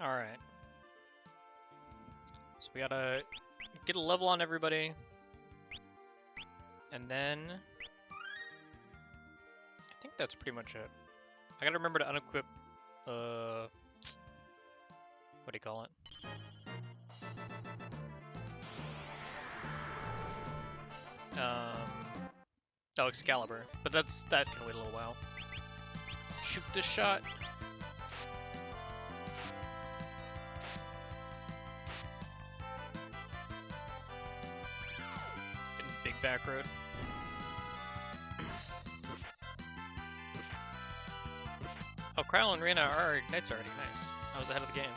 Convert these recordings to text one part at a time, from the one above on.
Alright. So we gotta get a level on everybody. And then... I think that's pretty much it. I gotta remember to unequip... what do you call it? Oh, Excalibur. But that can wait a little while. Shoot this shot. Getting big back road. Oh, Kryle and Reyna are knights already. Nice. I was ahead of the game.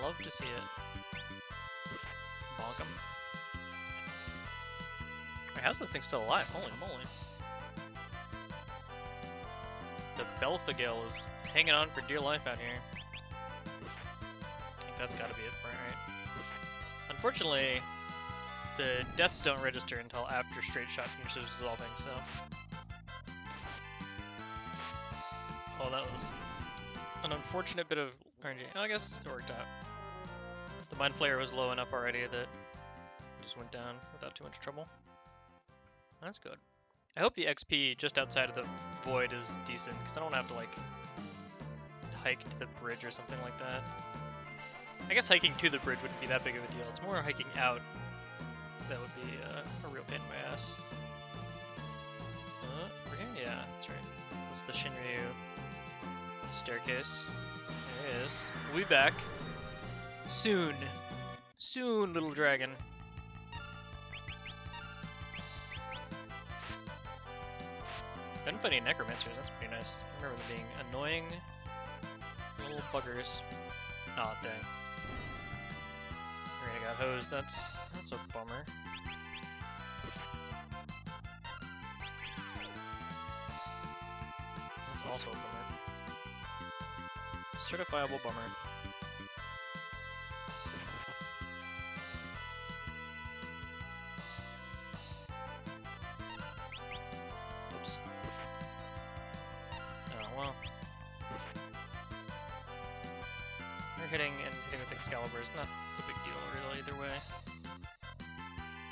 Love to see it. Bonk 'em. Wait, how's this thing still alive? Holy moly. The Belphegor is hanging on for dear life out here. I think that's gotta be it for it, right? Unfortunately, the deaths don't register until after Straight Shot finishes dissolving, so... Oh, that was an unfortunate bit of RNG. Oh, I guess it worked out. The Mind Flayer was low enough already that it just went down without too much trouble. That's good. I hope the XP just outside of the void is decent, because I don't have to, like, hike to the bridge or something like that. I guess hiking to the bridge wouldn't be that big of a deal. It's more hiking out that would be a real pain in my ass. Over here? Yeah, that's right. This is the Shinryu staircase. There it is. We'll be back. Soon. Soon, little dragon. Been fighting necromancers, that's pretty nice. I remember them being annoying little buggers. Aw, dang. Arena got hosed, that's a bummer. That's also a bummer. Certifiable bummer. Oops. Oh well. We're hitting with Excalibur is not a big deal really either way.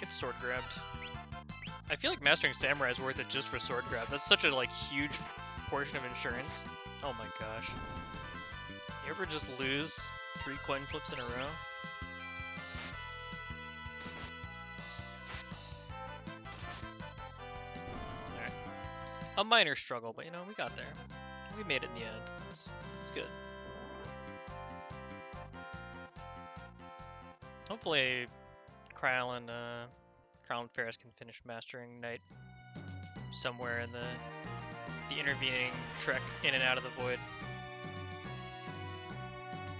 Get sword grabbed. I feel like mastering Samurai is worth it just for sword grab. That's such a like huge portion of insurance. Oh my gosh. You ever just lose 3 coin flips in a row? Alright. A minor struggle, but you know, we got there. We made it in the end. It's good. Hopefully Kryle and Ferris can finish mastering Knight somewhere in the intervening trek in and out of the void.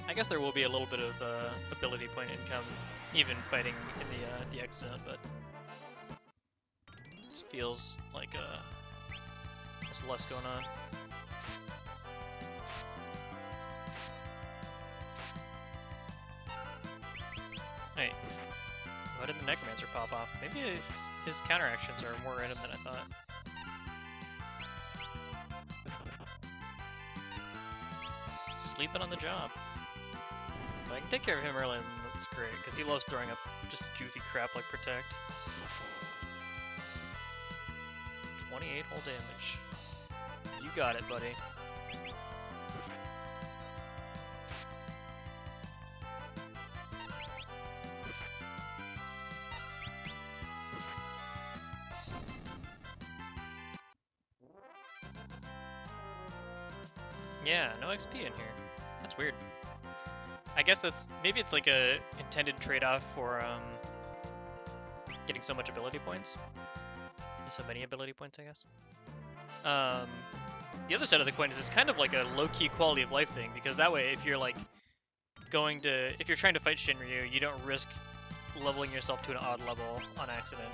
I guess there will be a little bit of ability point income, even fighting in the X zone, but it just feels like there's less going on. Hey, why did the Necromancer pop off? Maybe his counteractions are more random than I thought. Sleeping on the job. If I can take care of him early, then that's great, because he loves throwing up just goofy crap like Protect. 28 whole damage. You got it, buddy. Yeah, no XP in here. That's weird. I guess maybe it's like a intended trade-off for getting so much ability points. So many ability points, I guess. The other side of the coin is it's kind of like a low-key quality of life thing, because that way if you're like if you're trying to fight Shinryu, you don't risk leveling yourself to an odd level on accident.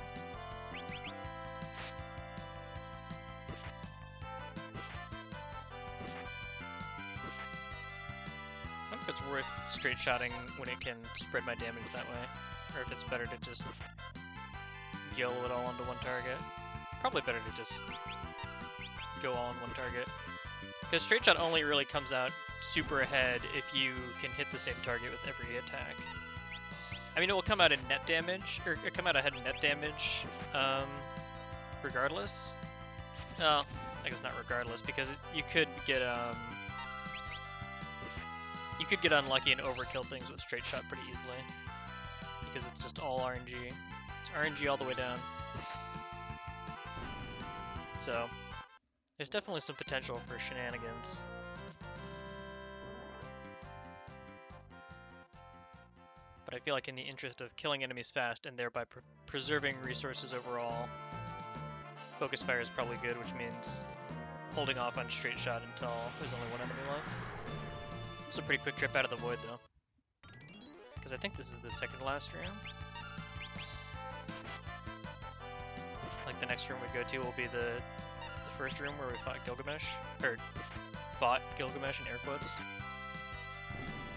I don't know if it's worth straight shotting when it can spread my damage that way, or if it's better to just YOLO it all onto one target. Probably better to just go all on one target, Because straight shot only really comes out super ahead if you can hit the same target with every attack. I mean, it will come out in net damage, or come out ahead in net damage, regardless. Well, I guess not regardless, because you could get unlucky and overkill things with straight shot pretty easily, because it's just all RNG. It's RNG all the way down. So there's definitely some potential for shenanigans. But I feel like in the interest of killing enemies fast and thereby preserving resources overall, focus fire is probably good, which means holding off on straight shot until there's only one enemy left. It's a pretty quick trip out of the void though, because I think this is the second last room. Like the next room we go to will be the first room where we fought Gilgamesh, or fought Gilgamesh in air quotes.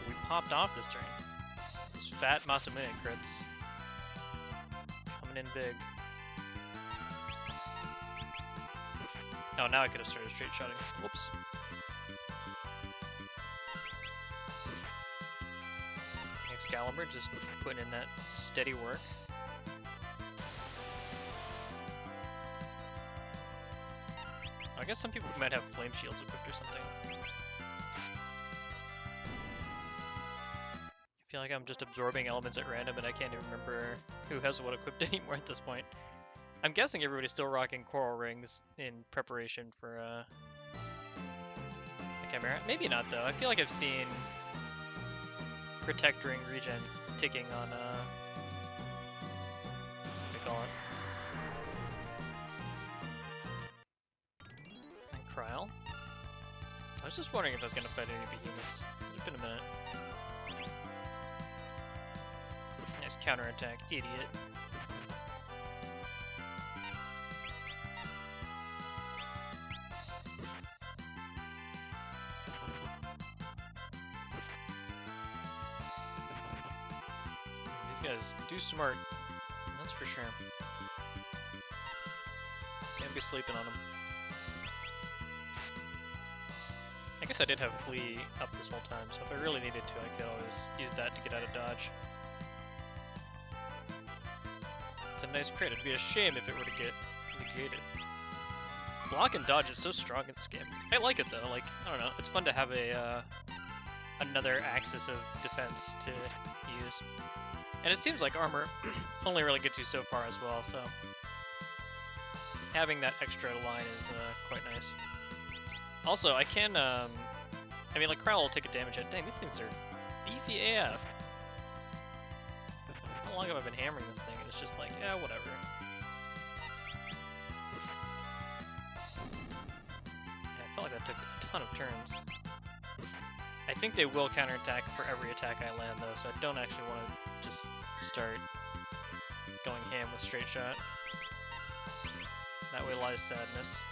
We popped off this turn. Those fat Masamune crits coming in big. Oh, now I could have started straight shotting. Whoops. Excalibur just putting in that steady work. I guess some people might have flame shields equipped or something. I feel like I'm just absorbing elements at random and I can't even remember who has what equipped anymore at this point. I'm guessing everybody's still rocking coral rings in preparation for the Chimera. Maybe not though. I feel like I've seen Protect Ring regen ticking on what do they call it? And Kryl. I was just wondering if I was gonna fight any behemoths. It's been a minute. Nice counterattack, idiot. These guys do smart, that's for sure. Can't be sleeping on them. I guess I did have Flee up this whole time, so if I really needed to, I could always use that to get out of dodge. It's a nice crit. It'd be a shame if it were to get negated. Block and dodge is so strong in this game. I like it though. Like, I don't know, it's fun to have a another axis of defense to use. And it seems like armor only really gets you so far as well, so having that extra line is quite nice. Also, I can, I mean, like, Kryl will take a damage hit. Dang, these things are beefy AF. How long have I been hammering this thing? And it's just like, yeah, whatever. Yeah, I felt like that took a ton of turns. I think they will counterattack for every attack I land, though, so I don't actually want to just start going ham with straight shot. That way lies sadness.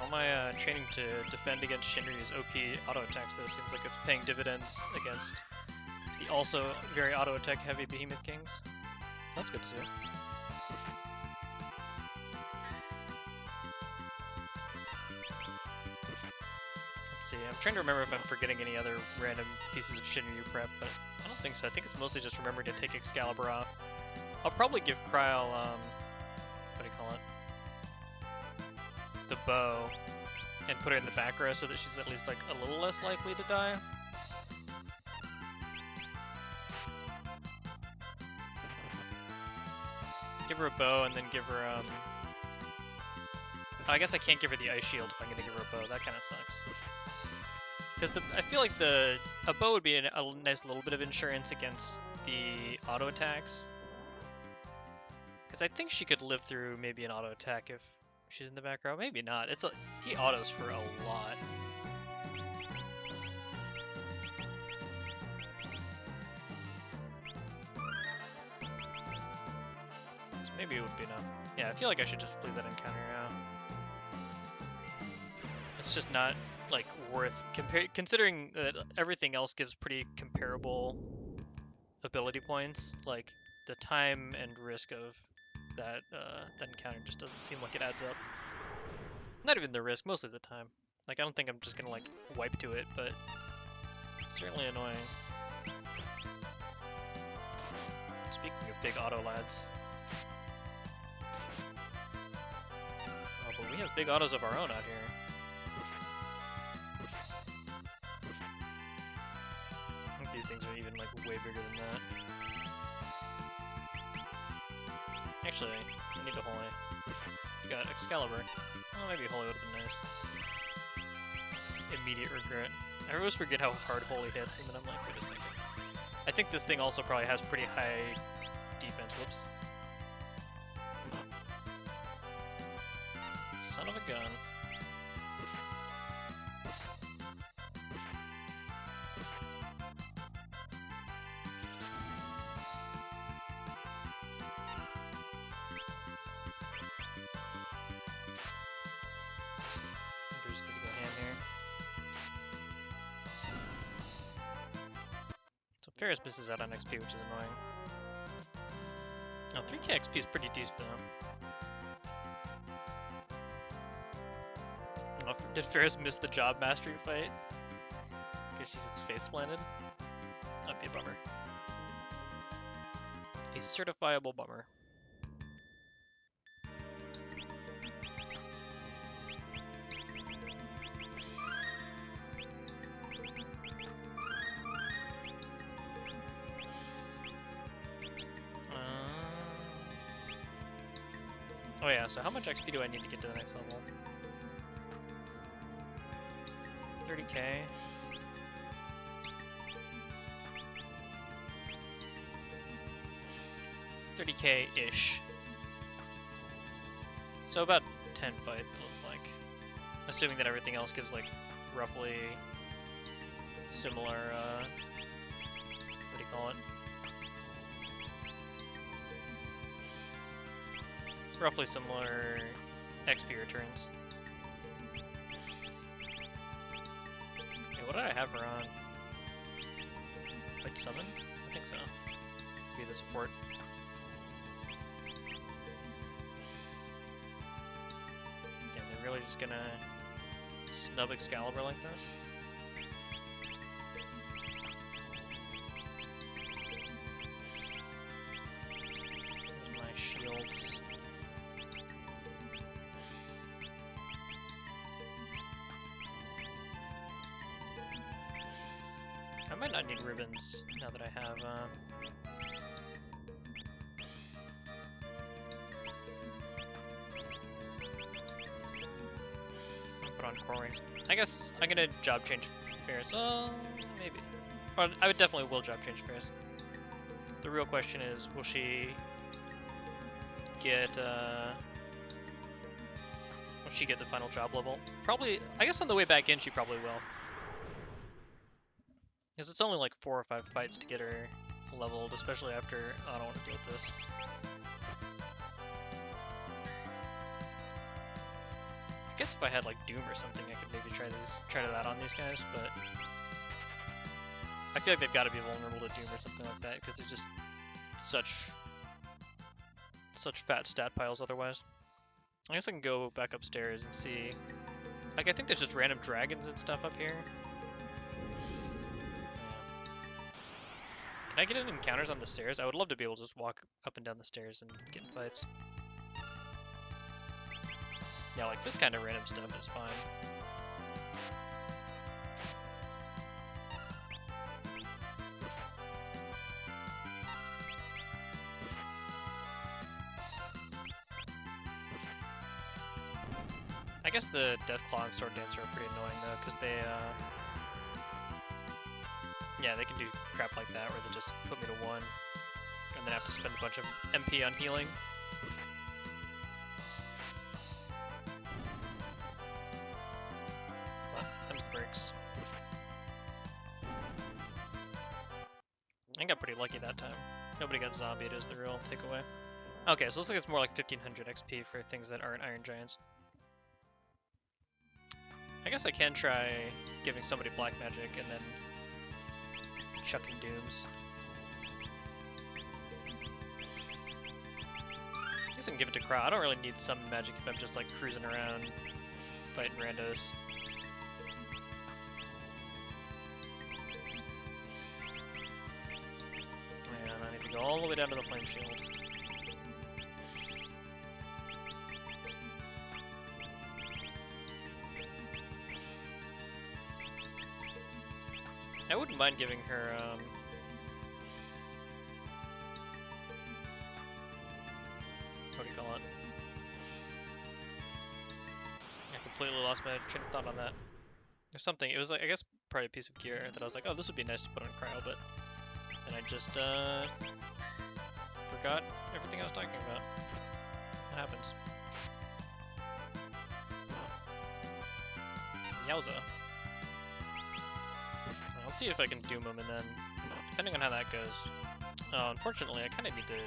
All my training to defend against Shinryu's OP auto attacks, though, seems like it's paying dividends against the also very auto attack heavy Behemoth Kings. That's good to see. Let's see, I'm trying to remember if I'm forgetting any other random pieces of Shinryu prep, but I don't think so. I think it's mostly just remembering to take Excalibur off. I'll probably give Kryl, what do you call it? The bow, and put her in the back row so that she's at least like a little less likely to die. Give her a bow and then give her, I guess I can't give her the ice shield if I'm gonna give her a bow. That kind of sucks. Because I feel like a bow would be a nice little bit of insurance against the auto attacks. Because I think she could live through maybe an auto attack if she's in the back row. Maybe not. It's like, he autos for a lot. So maybe it would be enough. Yeah, I feel like I should just flee that encounter out. It's just not like worth considering that everything else gives pretty comparable ability points, like the time and risk of that that encounter just doesn't seem like it adds up. Not even the risk, mostly the time. Like I don't think I'm just gonna like wipe to it, but it's certainly annoying. Speaking of big auto lads. Oh, but we have big autos of our own out here. I think these things are even like way bigger than that. Actually, I need a holy. Got Excalibur. Oh, maybe holy would have been nice. Immediate regret. I always forget how hard holy hits, and then I'm like, wait a second. I think this thing also probably has pretty high defense. Whoops. Son of a gun. Just need to go ham here. So Ferris misses out on XP, which is annoying. Oh, 3k XP is pretty decent though. Oh, did Ferris miss the job mastery fight? Because she just face planted? That'd be a bummer. A certifiable bummer. Oh yeah, so how much XP do I need to get to the next level? 30k. 30k-ish. So about 10 fights, it looks like. Assuming that everything else gives, like, roughly similar, what do you call it? Roughly similar XP returns. Okay, what did I have her on? Like summon? I think so. Be the support. Damn, they're really just gonna snub Excalibur like this? Where's my shields? I might not need ribbons now that I have, I'll put on core rings. I guess I'm gonna job change Ferris. Maybe. Or I would definitely will job change Ferris. The real question is, will she get, will she get the final job level? Probably, I guess on the way back in she probably will. Because it's only like 4 or 5 fights to get her leveled, especially after... Oh, I don't want to deal with this. I guess if I had like Doom or something, I could maybe try that on these guys, but... I feel like they've got to be vulnerable to Doom or something like that, because they're just such fat stat piles otherwise. I guess I can go back upstairs and see... Like, I think there's just random dragons and stuff up here. Can I get in encounters on the stairs? I would love to be able to just walk up and down the stairs and get in fights. Yeah, like this kind of random stuff is fine. I guess the Deathclaw and Sword Dancer are pretty annoying though, because they, yeah, they can do crap like that where they just put me to 1 and then have to spend a bunch of MP on healing. Well, them's the breaks. I got pretty lucky that time. Nobody got zombied is the real takeaway. Okay, so looks like it's more like 1500 XP for things that aren't Iron Giants. I guess I can try giving somebody black magic and then chucking dooms. guess I can give it to Crow. I don't really need summon magic if I'm just like cruising around fighting randos. And I need to go all the way down to the flame shield. I wouldn't mind giving her, what do you call it? I completely lost my train of thought on that. There's something, it was like, I guess, probably a piece of gear that I was like, oh, this would be nice to put on Cryo, but then I just, forgot everything I was talking about. That happens. Yowza. Let's see if I can doom him, and then, depending on how that goes. Oh, unfortunately, I kind of need to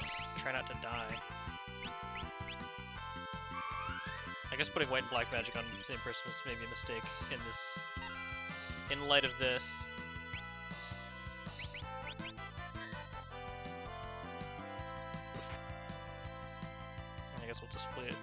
just try not to die. I guess putting white and black magic on the same person was maybe a mistake in this, in light of this. I guess we'll just flee it.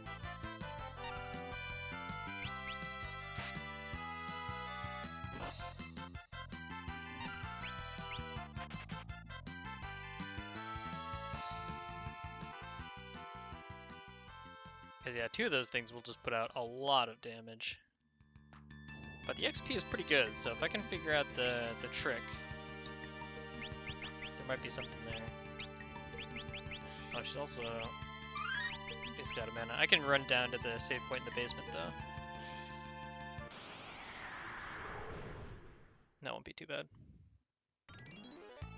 Because yeah, two of those things will just put out a lot of damage. But the XP is pretty good, so if I can figure out the trick, there might be something there. Oh, she's also basically out of mana. I can run down to the save point in the basement, though. That won't be too bad.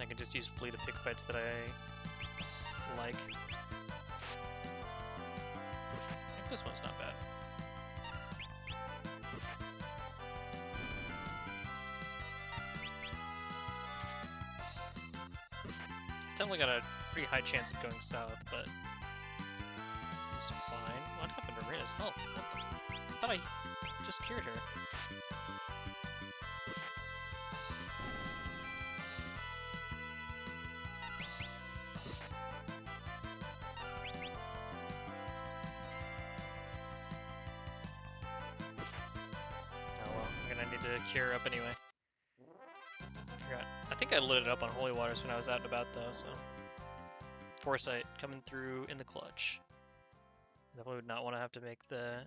I can just use Flea to pick fights that I like. This one's not bad. It's definitely got a pretty high chance of going south, but seems fine. What happened to Rita's health? What the? I thought I just cured her. Cure up anyway. Forgot. I think I lit it up on Holy Waters when I was out and about though, so. Foresight coming through in the clutch. Definitely would not want to have to make the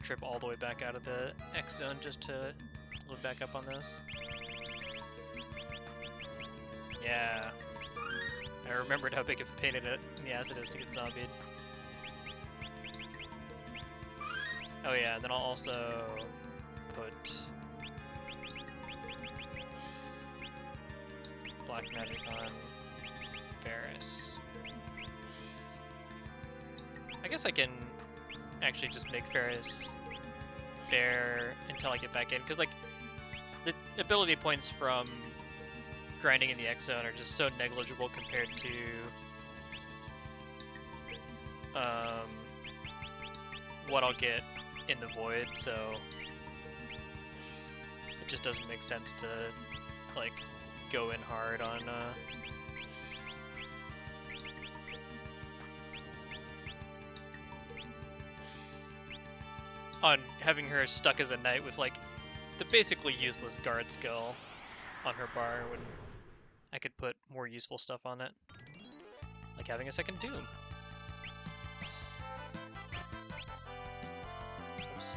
trip all the way back out of the X zone just to load back up on those. Yeah. I remembered how big of a pain in the ass it is to get zombied. Oh yeah, and then I'll also put black magic on Varus. I guess I can actually just make Varus bear until I get back in, because like the ability points from grinding in the X zone are just so negligible compared to what I'll get in the Void, so it just doesn't make sense to like go in hard on having her stuck as a knight with like the basically useless guard skill on her bar when I could put more useful stuff on it, like having a second Doom. Oops.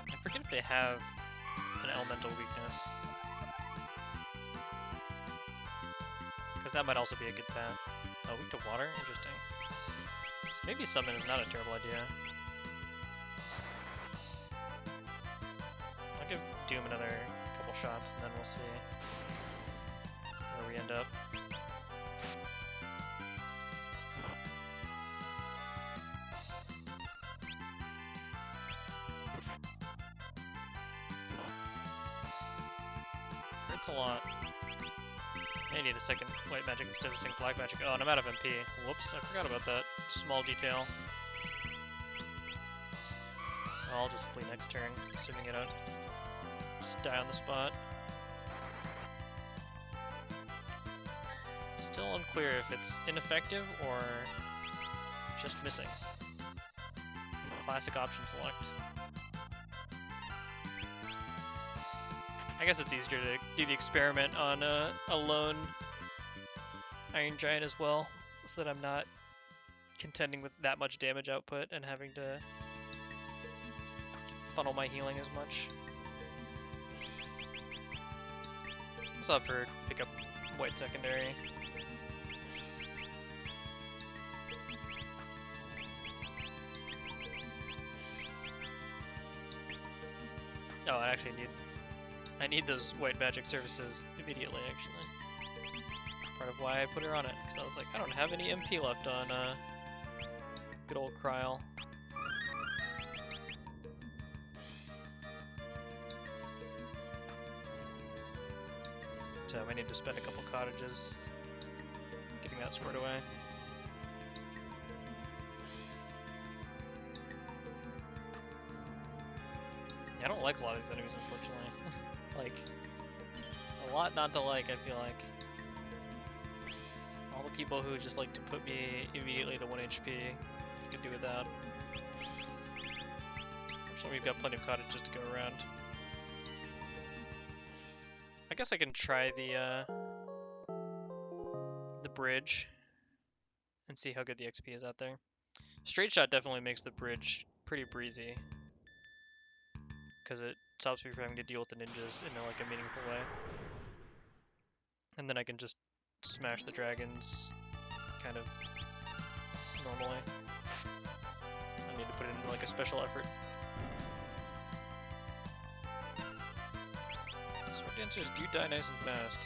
I forget if they have an elemental weakness, because that might also be a good path. Oh, weak to water? Interesting. So maybe summon is not a terrible idea. I'll give Doom another couple shots and then we'll see where we end up. Hurts a lot. I need a second white magic instead of a second black magic. Oh, and I'm out of MP. Whoops, I forgot about that small detail. I'll just flee next turn, assuming I don't just die on the spot. Still unclear if it's ineffective or just missing. Classic option select. I guess it's easier to do the experiment on a lone Iron Giant as well, so that I'm not contending with that much damage output and having to funnel my healing as much. Also, I've heard pick up white secondary. Oh, I need those white magic services immediately, actually. Part of why I put her on it, because I was like, I don't have any MP left on good old Kryl. So I might need to spend a couple cottages getting that squared away. I don't like a lot of these enemies, unfortunately. Like, it's a lot not to like, I feel like. All the people who just like to put me immediately to 1 HP, you could do without. Fortunately, we've got plenty of cottages to go around. I guess I can try the bridge and see how good the XP is out there. Straight shot definitely makes the bridge pretty breezy, because it stops me from having to deal with the ninjas in like a meaningful way. And then I can just smash the dragons kind of normally. I need to put it into like a special effort. Sword dancers do die nice and fast.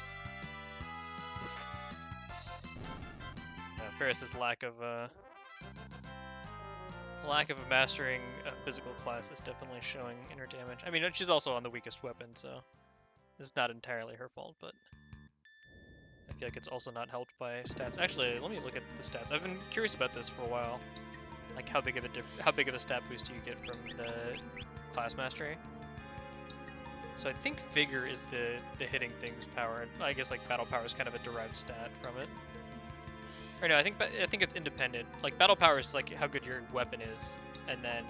Ferris's lack of mastering a physical class is definitely showing in her damage. I mean, she's also on the weakest weapon, so it's not entirely her fault, but I feel like it's also not helped by stats. Actually, let me look at the stats. I've been curious about this for a while. Like how big of a stat boost do you get from the class mastery? So I think vigor is the hitting thing's power. I guess like battle power is kind of a derived stat from it. Or no, I think it's independent. Like battle power is like how good your weapon is, and then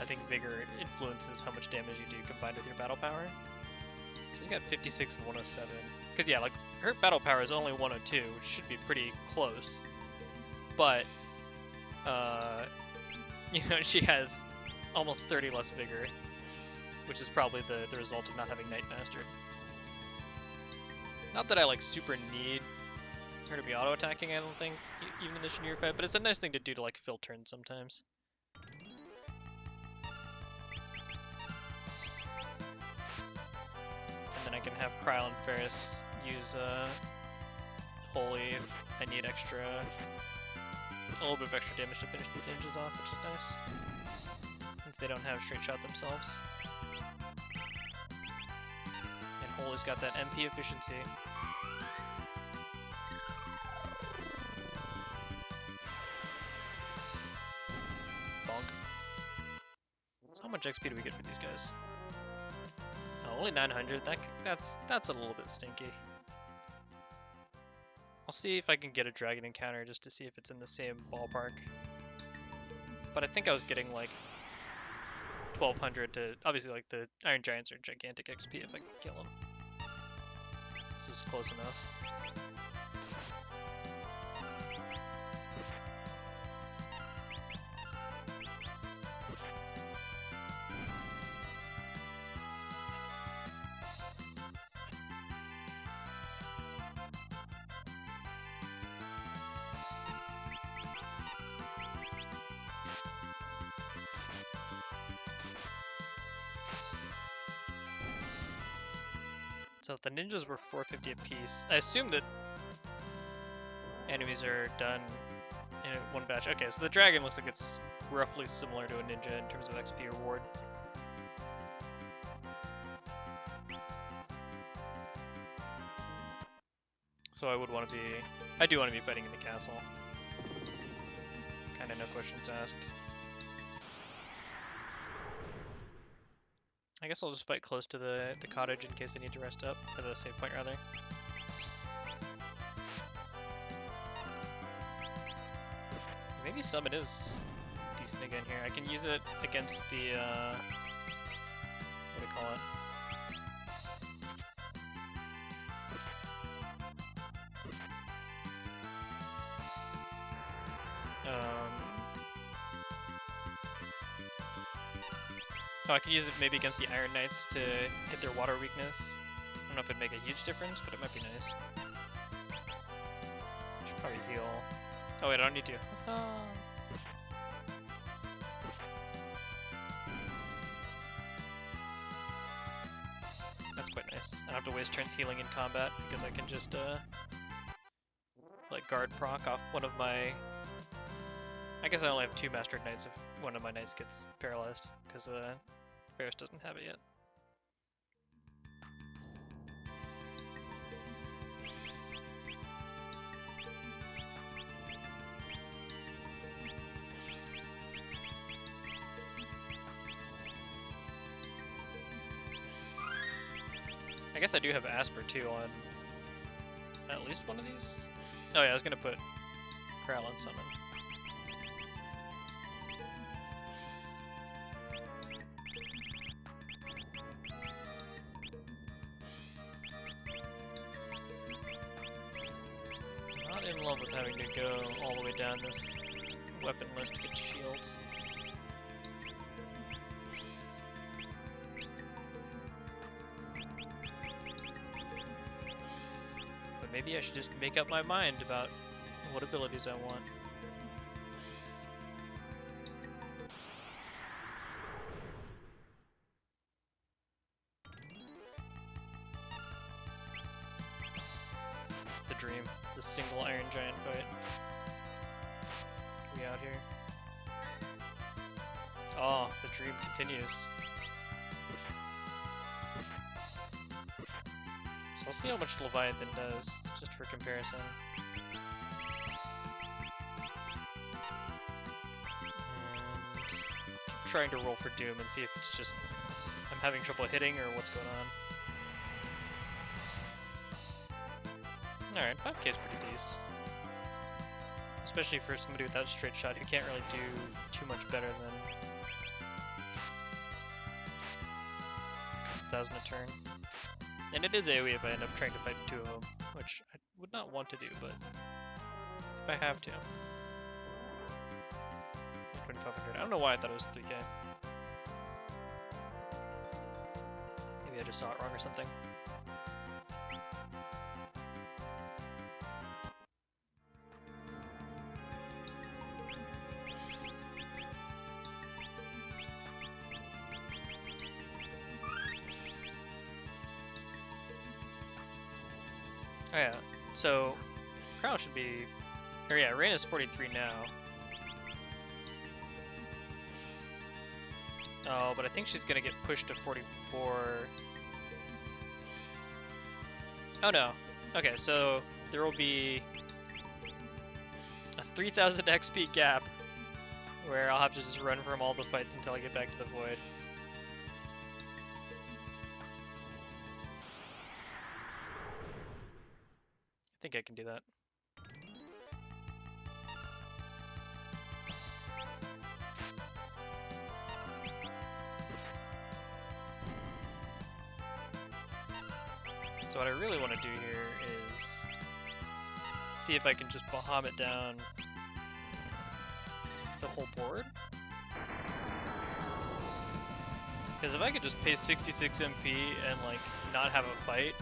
I think vigor influences how much damage you do combined with your battle power. So he's got 56 and 107. Because yeah, like her battle power is only 102, which should be pretty close. But you know, she has almost 30 less vigor, which is probably the result of not having Knight mastered. Not that I like super need her to be auto-attacking, I don't think, even in the Shinir fight, but it's a nice thing to do to like fill turns sometimes. And then I can have Kryl and Ferris use Holy if I need a little bit of extra damage to finish the ninjas off, which is nice, since they don't have straight shot themselves. And Holy's got that MP efficiency. So how much XP do we get for these guys? Oh, only 900. That's a little bit stinky. I'll see if I can get a dragon encounter just to see if it's in the same ballpark. But I think I was getting like 1200 to, obviously like the Iron Giants are gigantic XP if I can kill them. This is close enough. So if the ninjas were 450 apiece, I assume that enemies are done in one batch. Okay, so the dragon looks like it's roughly similar to a ninja in terms of XP reward. So I do want to be fighting in the castle. Kinda no questions asked. I guess I'll just fight close to the cottage in case I need to rest up, or the save point rather. Maybe summon is decent again here. I can use it against the, what do you call it? Oh, I can use it maybe against the Iron Knights to hit their water weakness. I don't know if it'd make a huge difference, but it might be nice. Should probably heal. Oh wait, I don't need to. That's quite nice. I don't have to waste turns healing in combat because I can just like guard proc off one of my. I guess I only have 2 Mastered Knights if one of my knights gets paralyzed because Ferris doesn't have it yet. I guess I do have Asper too on at least one of these. Oh yeah, I was gonna put Prowl on summon. Not in love with having to go all the way down this weapon list to get shields. Maybe I should just make up my mind about what abilities I want. The dream. The single Iron Giant fight. We out here. Oh, the dream continues. So I'll see how much Leviathan does, just for comparison. And trying to roll for Doom and see if it's just I'm having trouble hitting or what's going on. Alright, 5k is pretty decent. Especially for somebody without straight shot who can't really do too much better than 1,000 a turn. And it is AoE if I end up trying to fight 2 of them, which I would not want to do, but if I have to. 2,500. I don't know why I thought it was 3k. Maybe I just saw it wrong or something. Oh yeah, so Crown should be, or yeah, Rain is 43 now. Oh, but I think she's gonna get pushed to 44. Oh no. Okay, so there will be a 3,000 XP gap where I'll have to just run from all the fights until I get back to the Void. I think I can do that. So what I really want to do here is see if I can just Bahamut down the whole board. Because if I could just pay 66 MP and like not have a fight,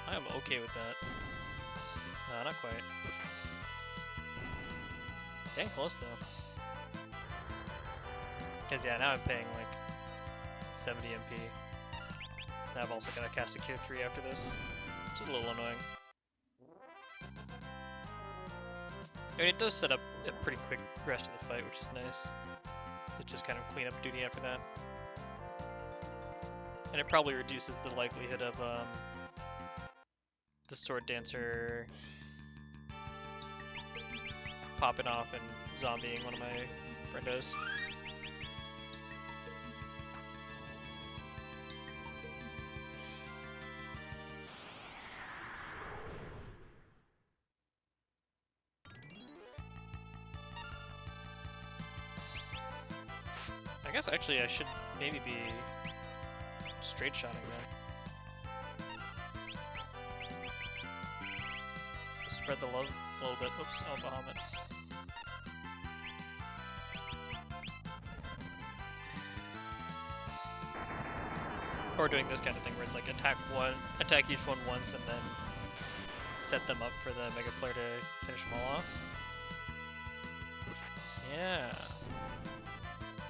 I am okay with that. Not quite. Dang close though. Because yeah, now I'm paying like 70 MP. So now I've also got to cast a Cure 3 after this, which is a little annoying. I mean, it does set up a pretty quick rest of the fight, which is nice. To just kind of clean up duty after that. And it probably reduces the likelihood of the Sword Dancer popping off and zombieing one of my friendos. guess actually I should maybe be straight shotting then. Just spread the love a little bit. Oops, oh, Bahamut. Or doing this kind of thing where it's like attack each one once and then set them up for the Mega Flare to finish them all off. Yeah.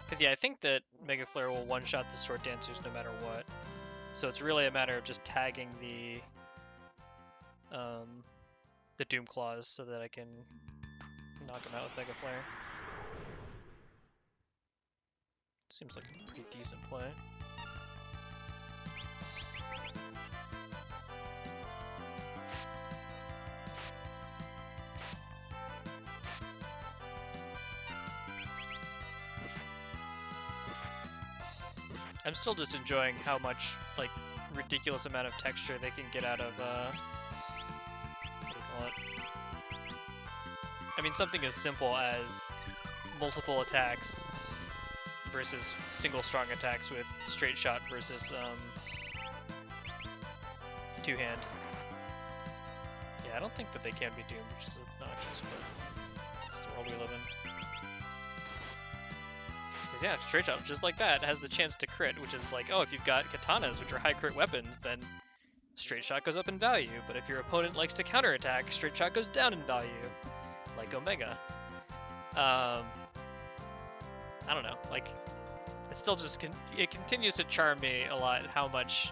Because yeah, I think that Mega Flare will one-shot the Sword Dancers no matter what. So it's really a matter of just tagging the Doom Claws so that I can knock them out with Mega Flare. Seems like a pretty decent play. I'm still just enjoying how much, like, ridiculous amount of texture they can get out of, what do you call it? I mean, something as simple as multiple attacks versus single strong attacks with straight shot versus, two-hand. Yeah, I don't think that they can be doomed, which is obnoxious, but it's the world we live in. Because yeah, straight shot, just like that, has the chance to crit, which is like, oh, if you've got katanas, which are high crit weapons, then straight shot goes up in value. But if your opponent likes to counterattack, straight shot goes down in value, like Omega. I don't know, like, it still just it continues to charm me a lot how much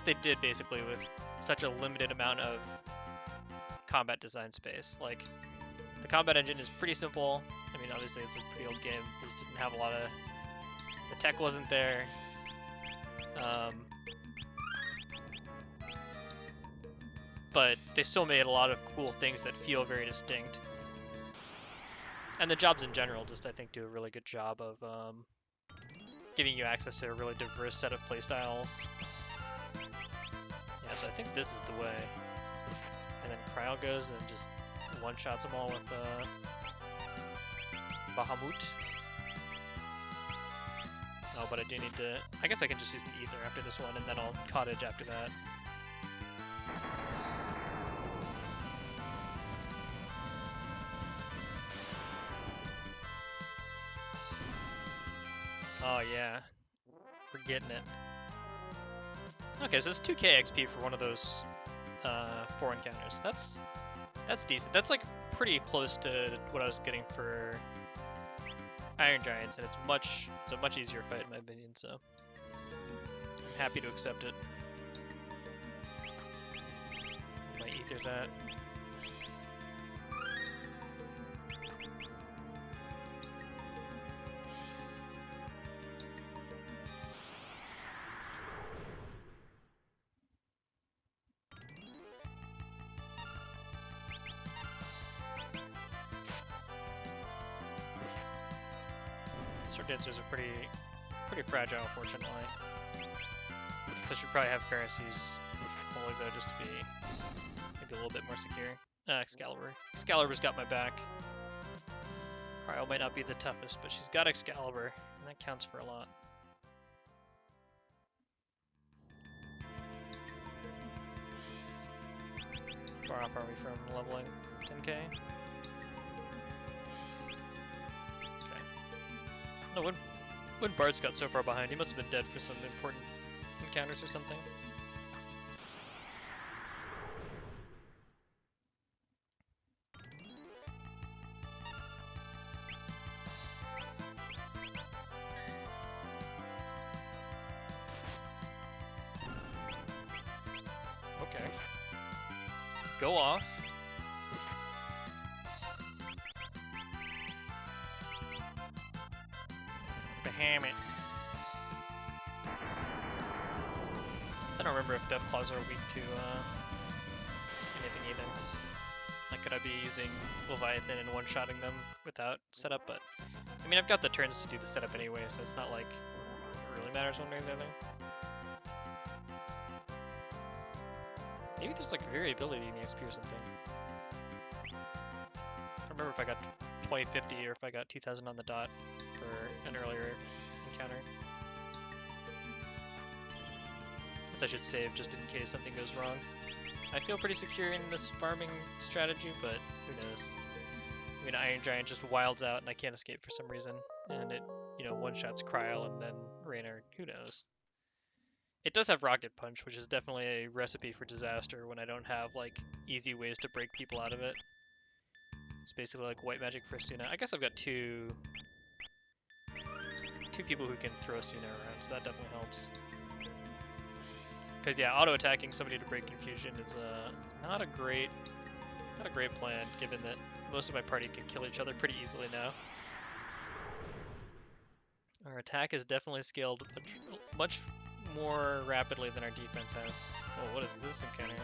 they did basically with such a limited amount of combat design space. Like, the combat engine is pretty simple. I mean, obviously it's a pretty old game. They just didn't have a lot of... The tech wasn't there. But they still made a lot of cool things that feel very distinct. And the jobs in general just, I think, do a really good job of giving you access to a really diverse set of playstyles. Yeah, so I think this is the way. And then Cryo goes and just one-shots them all with Bahamut. Oh, but I do need to... I guess I can just use an Ether after this one, and then I'll Cottage after that. Oh, yeah. We're getting it. Okay, so it's 2k XP for one of those 4 encounters. That's decent. That's like pretty close to what I was getting for Iron Giants, and it's a much easier fight in my opinion, so I'm happy to accept it. My Ether's at. Sword Dancers are pretty fragile, fortunately. So I should probably have Ferris use Holy though, just to be maybe a little bit more secure. Excalibur. Excalibur's got my back. Cryo might not be the toughest, but she's got Excalibur, and that counts for a lot. How far off are we from leveling 10k? No, when Bard's got so far behind, he must have been dead for some important encounters or something. Okay. Go off. Bahamut. So I don't remember if Death Claws are weak to anything either. Like, could I be using Leviathan and one-shotting them without setup? But I mean, I've got the turns to do the setup anyway, so it's not like it really matters one way or the other. Maybe there's like variability in the XP or something. I don't remember if I got 2050 or if I got 2000 on the dot for an earlier encounter. Guess I should save just in case something goes wrong. I feel pretty secure in this farming strategy, but who knows? I mean, Iron Giant just wilds out and I can't escape for some reason, and it, you know, one-shots Kryl and then Raynor, who knows? It does have Rocket Punch, which is definitely a recipe for disaster when I don't have, like, easy ways to break people out of it. It's basically like White Magic for Suna. I guess I've got two people who can throw Suna around, so that definitely helps. Because yeah, auto-attacking somebody to break confusion is not a great plan, given that most of my party can kill each other pretty easily now. Our attack is definitely scaled much more rapidly than our defense has. Oh, what is this encounter?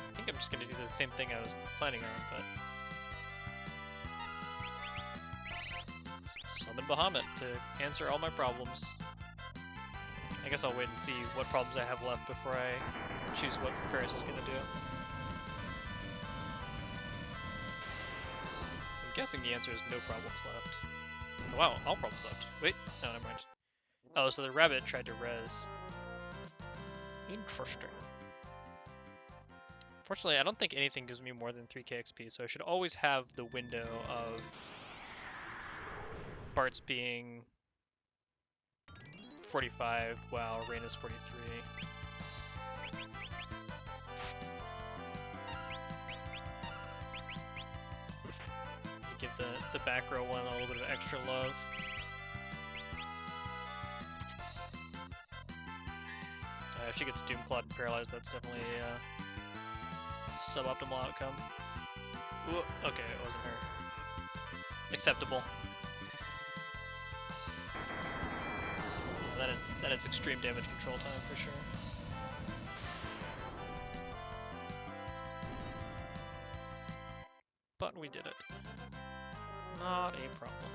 I think I'm just gonna do the same thing I was planning on, but summon Bahamut to answer all my problems. I guess I'll wait and see what problems I have left before I choose what Ferris is gonna do. I'm guessing the answer is no problems left. Oh, wow, all problems left. Wait, no, never mind. Oh, so the rabbit tried to res. Interesting. Fortunately, I don't think anything gives me more than 3k XP, so I should always have the window of Bart's being 45 while Rain is 43. Give the back row one a little bit of extra love. If she gets Doomclawed and Paralyzed, that's definitely a suboptimal outcome. Ooh, okay, it wasn't her. Acceptable. Yeah, that is extreme damage control time for sure. But we did it. Not a problem.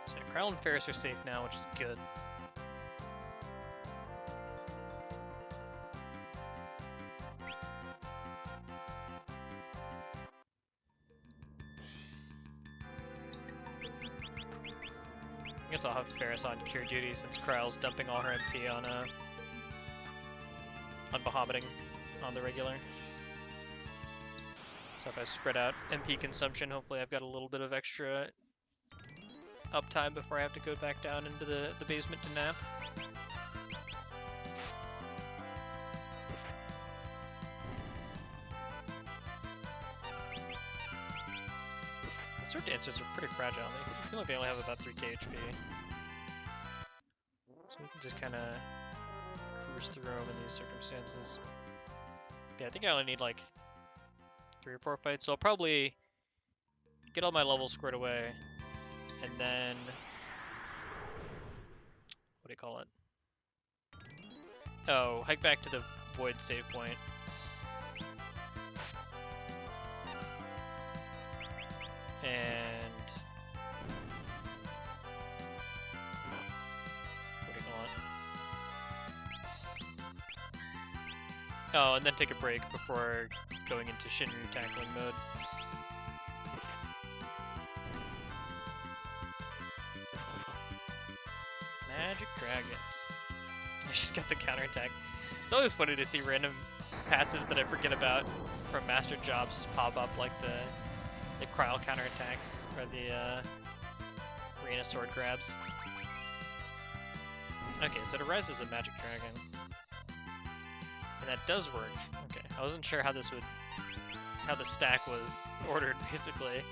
So yeah, Kryl and Ferris are safe now, which is good. I guess I'll have Ferris on cure duty since Kryl's dumping all her MP on Bahamutting on the regular. So if I spread out MP consumption, hopefully I've got a little bit of extra uptime before I have to go back down into the basement to nap. The sword dancers are pretty fragile. They seem like they only have about 3k HP. So we can just kind of cruise through them in these circumstances. Yeah, I think I only need like 3 or 4 fights, so I'll probably get all my levels squared away, and then what do you call it? Oh, hike back to the void save point. And what do you call it? Oh, and then take a break before going into Shinryu tackling mode. Magic Dragons. She's got the counterattack. It's always funny to see random passives that I forget about from Master Jobs pop up, like the Kryl counterattacks or the Reyna sword grabs. Okay, so it arises a Magic Dragon. And that does work. Okay, I wasn't sure how how the stack was ordered, basically.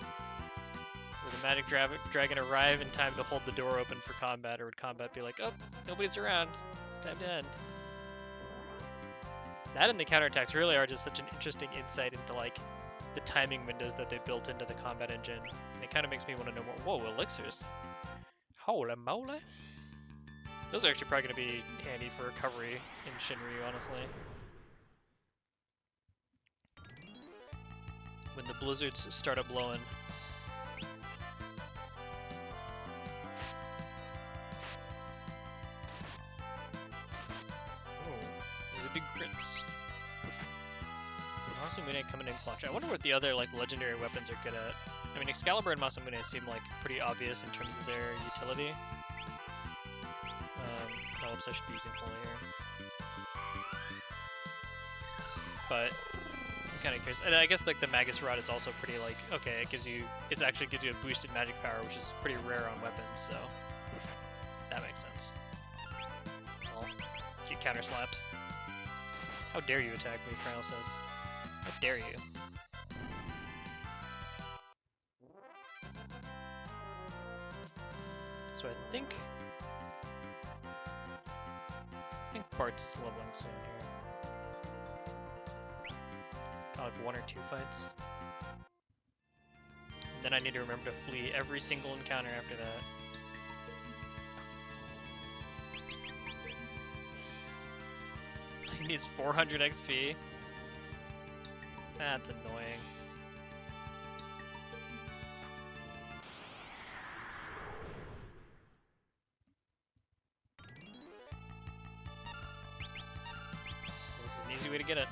Would the Magic Dragon arrive in time to hold the door open for combat, or would combat be like, oh, nobody's around, it's time to end? That and the counterattacks really are just such an interesting insight into, like, the timing windows that they built into the combat engine. And it kind of makes me want to know more. Whoa, elixirs. Holy moly. Those are actually probably going to be handy for recovery in Shinryu, honestly. When the blizzards start up blowing. Oh, these are big crits. Masamune coming in clutch. I wonder what the other like legendary weapons are good at. I mean, Excalibur and Masamune seem like pretty obvious in terms of their utility. No, oops, I should be using Holy here. But I'm kind of curious. And I guess like the Magus Rod is also pretty like, okay, it actually gives you a boosted magic power, which is pretty rare on weapons, so that makes sense. Well, get counter slapped. How dare you attack me, Fryle says. How dare you? So I think Bart's leveling soon here. Got like 1 or 2 fights. And then I need to remember to flee every single encounter after that. He needs 400 XP. That's annoying. This is an easy way to get it.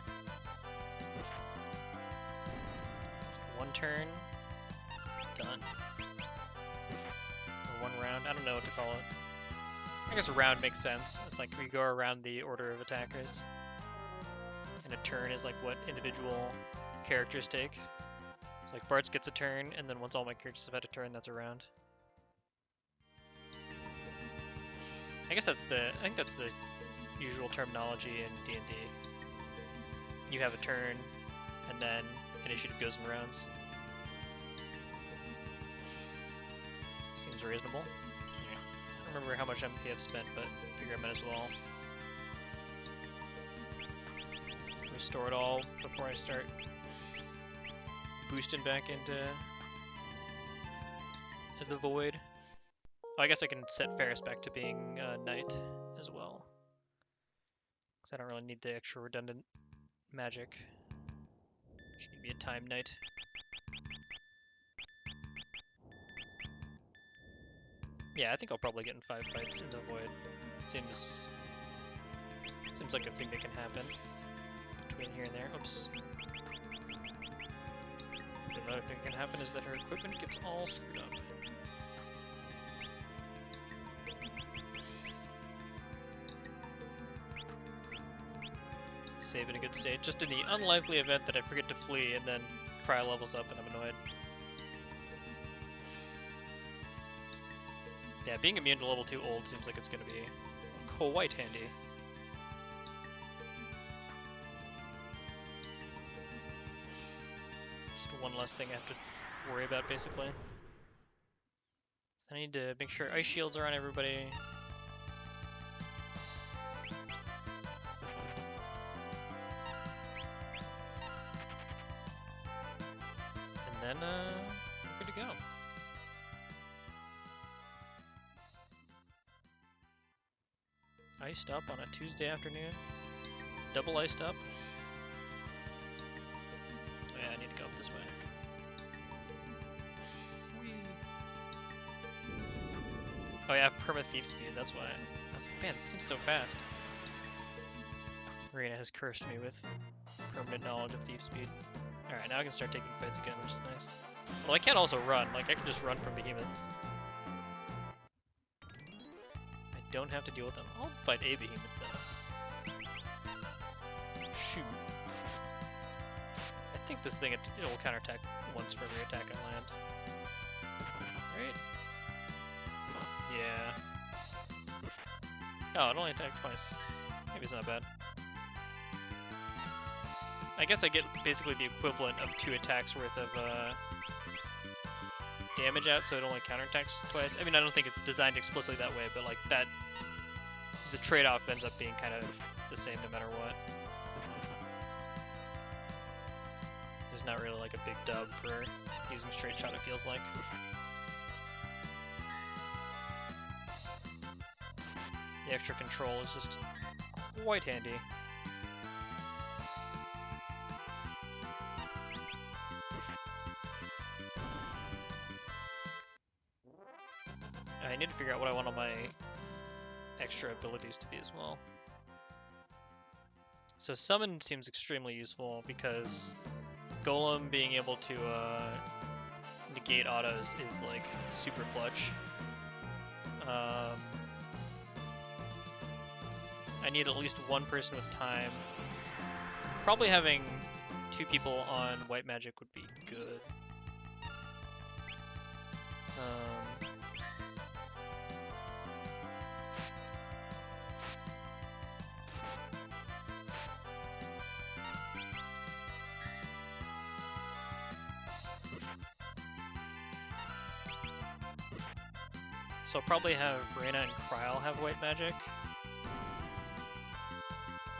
One turn. Done. Or 1 round. I don't know what to call it. I guess a round makes sense. It's like we go around the order of attackers. And a turn is like what individual characters take. So like Bartz gets a turn, and then once all my characters have had a turn, that's a round. I think that's the usual terminology in D&D. You have a turn, and then initiative goes in rounds. Seems reasonable. Yeah. I don't remember how much MP I've spent, but I figure I might as well restore it all before I start boosting back into the void. Oh, I guess I can set Ferris back to being knight as well, because I don't really need the extra redundant magic. Should need to be a time knight. Yeah, I think I'll probably get in 5 fights in the void. Seems like a thing that can happen between here and there. Oops. Another thing that can happen is that her equipment gets all screwed up. Save in a good state, just in the unlikely event that I forget to flee and then Cry levels up and I'm annoyed. Yeah, being immune to level 2 old seems like it's going to be quite handy. Just one less thing I have to worry about, basically. So I need to make sure ice shields are on everybody. And then, we're good to go. Iced up on a Tuesday afternoon. Double iced up. Oh yeah, I need to go up this way. Whee. Oh yeah, perma thief speed, that's why. I was like, man, this seems so fast. Marina has cursed me with permanent knowledge of thief speed. Alright, now I can start taking fights again, which is nice. Well, I can also run. Like, I can just run from behemoths. I don't have to deal with them. I'll fight a behemoth, though. Shoot. I think this thing, it'll counterattack once for every attack I land. Right? Yeah. Oh, it only attacked twice. Maybe it's not bad. I guess I get basically the equivalent of 2 attacks worth of damage out, so it only counterattacks twice. I mean, I don't think it's designed explicitly that way, but like that, the trade-off ends up being kind of the same no matter what. There's not really like a big dub for using straight shot, it feels like. The extra control is just quite handy. I need to figure out what I want all my extra abilities to be as well. So summon seems extremely useful because Golem being able to negate autos is like super clutch. I need at least one person with time. Probably having 2 people on white magic would be good. So I'll probably have Reyna and Kryl have white magic.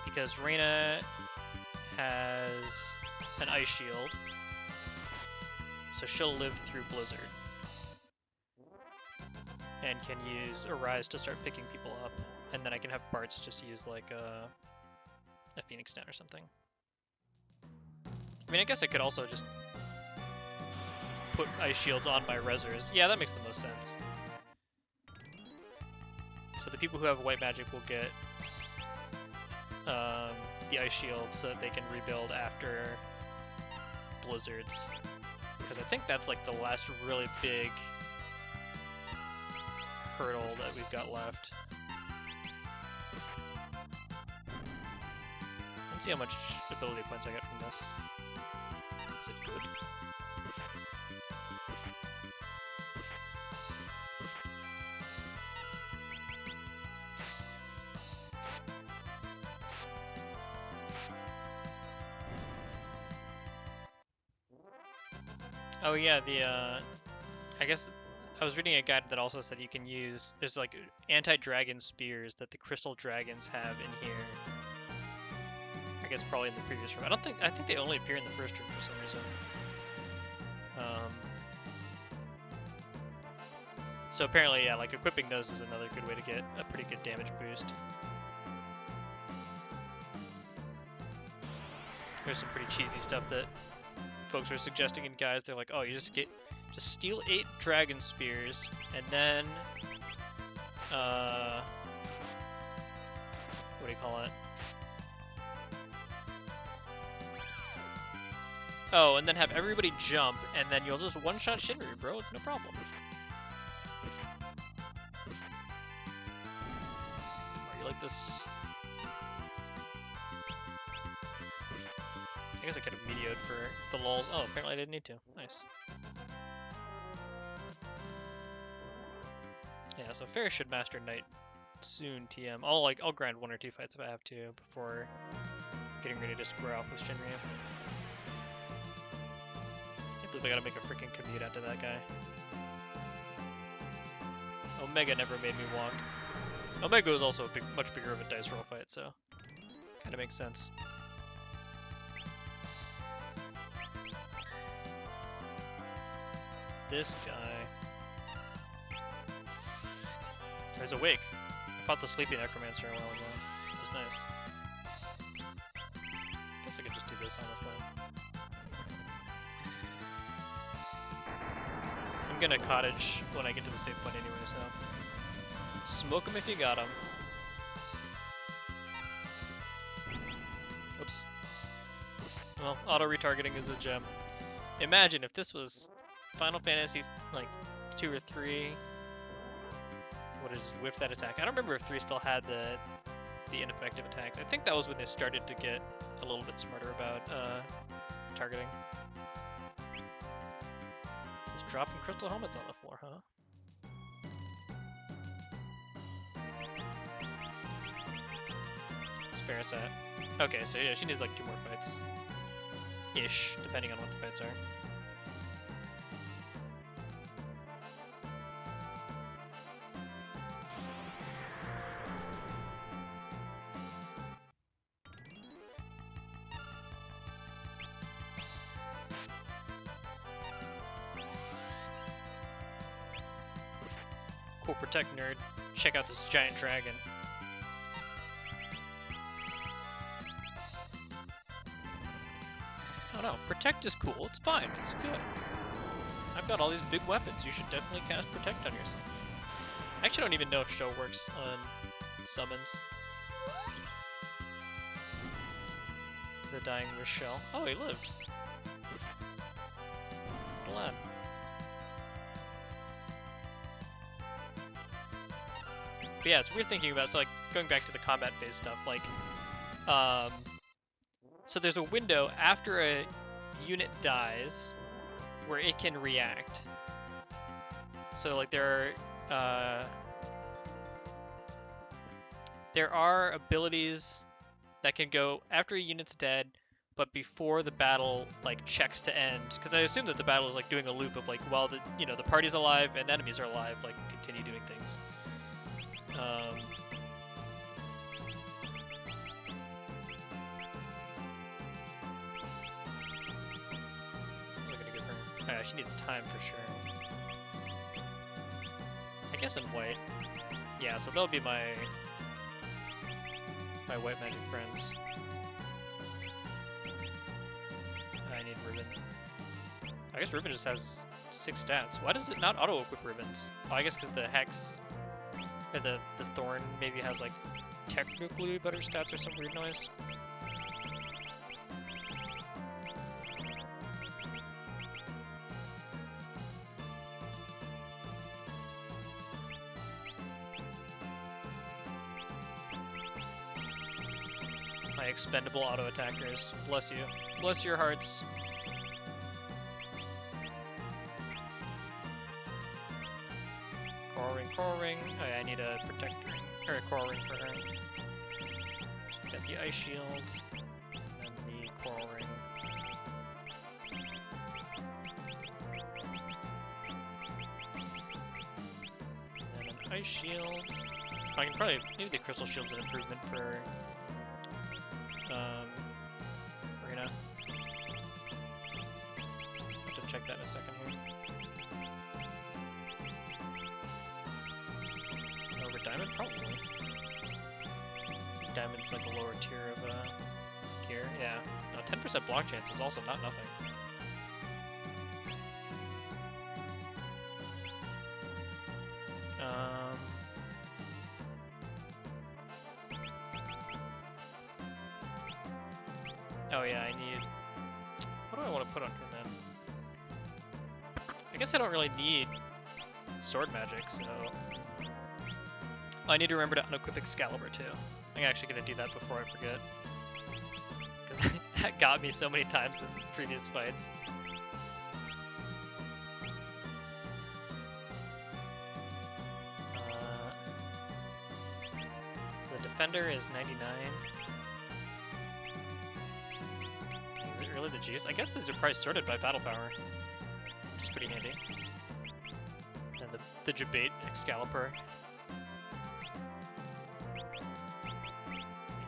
Because Reyna has an ice shield. So she'll live through Blizzard. And can use Arise to start picking people up. And then I can have Bartz just use like a Phoenix Down or something. I mean, I guess I could also just put ice shields on my Rezzers. Yeah, that makes the most sense. So the people who have white magic will get the ice shield so that they can rebuild after blizzards. Because I think that's like the last really big hurdle that we've got left. Let's see how much ability points I get from this. Is it good? Oh yeah, I guess I was reading a guide that also said you can use, there's like anti-dragon spears that the crystal dragons have in here. I guess probably in the previous room. I think they only appear in the first room for some reason. So apparently, yeah, like equipping those is another good way to get a pretty good damage boost. There's some pretty cheesy stuff that folks are suggesting in guys. They're like, oh, you just steal 8 dragon spears, and then what do you call it? Oh, and then have everybody jump, and then you'll just one-shot Shinryu, bro. It's no problem. Are you like this? I guess I could have medioed for the lulz. Oh, apparently I didn't need to. Nice. Yeah, so Ferris should master Knight soon, TM. I'll grind 1 or 2 fights if I have to before getting ready to square off with Shinryu. Can't believe I gotta make a freaking commute out to that guy. Omega never made me walk. Omega was also a much bigger of a dice roll fight, so kinda makes sense. This guy. He's awake. I fought the sleepy necromancer a while ago. It was nice. Guess I could just do this, honestly. I'm gonna cottage when I get to the save point anyway, so smoke him if you got him. Oops. Well, auto retargeting is a gem. Imagine if this was Final Fantasy like 2 or 3. What is whiff that attack? I don't remember if 3 still had the ineffective attacks. I think that was when they started to get a little bit smarter about targeting. Just dropping crystal helmets on the floor, huh? It's Ferris at. Okay, so yeah, she needs like 2 more fights. Ish, depending on what the fights are. Cool, protect nerd. Check out this giant dragon. I don't know. Protect is cool. It's fine. It's good. I've got all these big weapons. You should definitely cast Protect on yourself. I actually don't even know if Show works on summons. dying with shell. Oh, he lived. Glad. But yeah, it's weird thinking about, so like, going back to the combat phase stuff, like, so there's a window after a unit dies where it can react. So like there are abilities that can go after a unit's dead, but before the battle like checks to end. Because I assume that the battle is like doing a loop of like while the the party's alive and enemies are alive, like continue doing things. What am I gonna give her? Oh, yeah, she needs time for sure. I guess in white. Yeah, so they'll be my white magic friends. I need Ribbon. I guess Ribbon just has 6 stats. Why does it not auto-equip Ribbons? Oh, I guess because the Hex, or the Thorn maybe has like technically better stats or some weird noise. My expendable auto attackers. Bless you. Bless your hearts. Coral ring. Oh yeah, I need a protector ring, or a coral ring for her. Get the ice shield, and then the coral ring. And then an ice shield. I can probably, maybe the crystal shield's an improvement for Marina. Have to check that in a second here. Over diamond, probably. Diamond's like a lower tier of gear. Yeah. No, 10% block chance is also not nothing. Oh yeah, I need... What do I want to put on her then? I guess I don't really need sword magic, so... Oh, I need to remember to unequip Excalibur too. I'm actually going to do that before I forget. Because that got me so many times in previous fights. So the defender is 99. Is it really the juice? I guess these are probably sorted by battle power, which is pretty handy. And the Jabate Excalibur.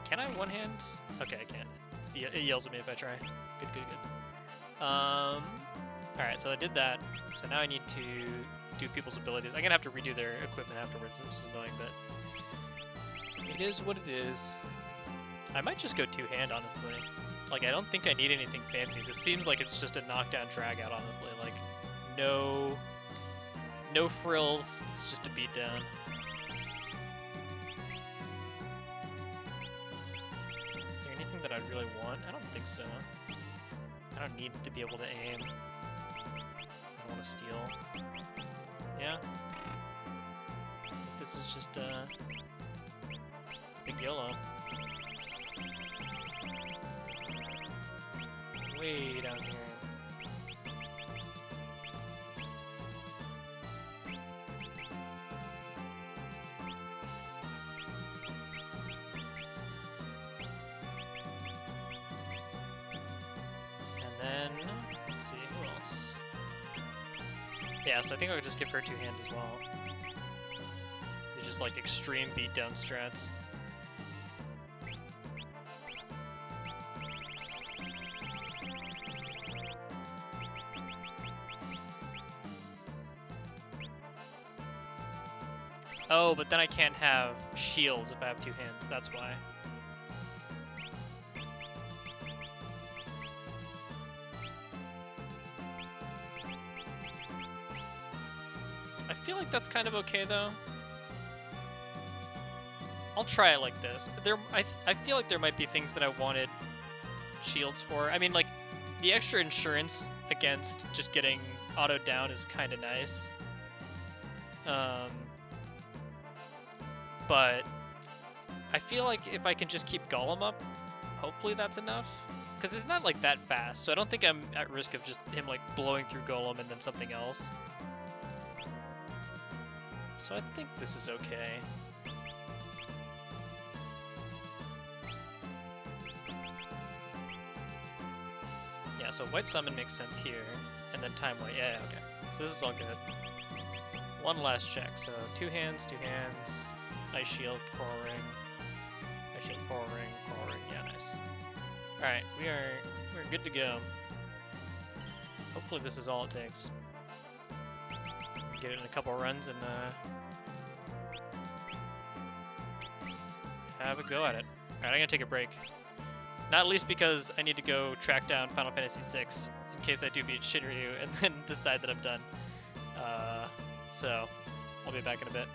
Can I one-hand? Okay, I can't. See, it yells at me if I try. Good, good, good. Alright, so I did that. So now I need to do people's abilities. I'm gonna have to redo their equipment afterwards, which is annoying, but it is what it is. I might just go two-hand, honestly. Like, I don't think I need anything fancy. This seems like it's just a knockdown drag-out, honestly. Like, no frills. It's just a beatdown. That I'd really want? I don't think so. I don't need to be able to aim. I don't want to steal. Yeah. I think this is just big YOLO. Way down here. Let's see, who else? Yeah, so I think I would just give her two-hand as well. It's just like extreme beatdown strats. Oh, but then I can't have shields if I have two hands, that's why. I feel like that's kind of okay though. I'll try it like this. I feel like there might be things that I wanted shields for. I mean, like, the extra insurance against just getting autoed down is kind of nice. But I feel like if I can just keep Golem up, hopefully that's enough. Because it's not like that fast, so I don't think I'm at risk of just him like blowing through Golem and then something else. So I think this is okay. Yeah, so White Summon makes sense here, and then Time White. Yeah, okay. So this is all good. One last check. So 2 hands, 2 hands. Ice Shield, Coral Ring. Ice Shield, Coral Ring, Coral Ring. Yeah, nice. All right, we're good to go. Hopefully this is all it takes. Get it in a couple runs and have a go at it. All right, I'm gonna take a break. Not least because I need to go track down Final Fantasy VI in case I do beat Shinryu and then decide that I'm done. So I'll be back in a bit.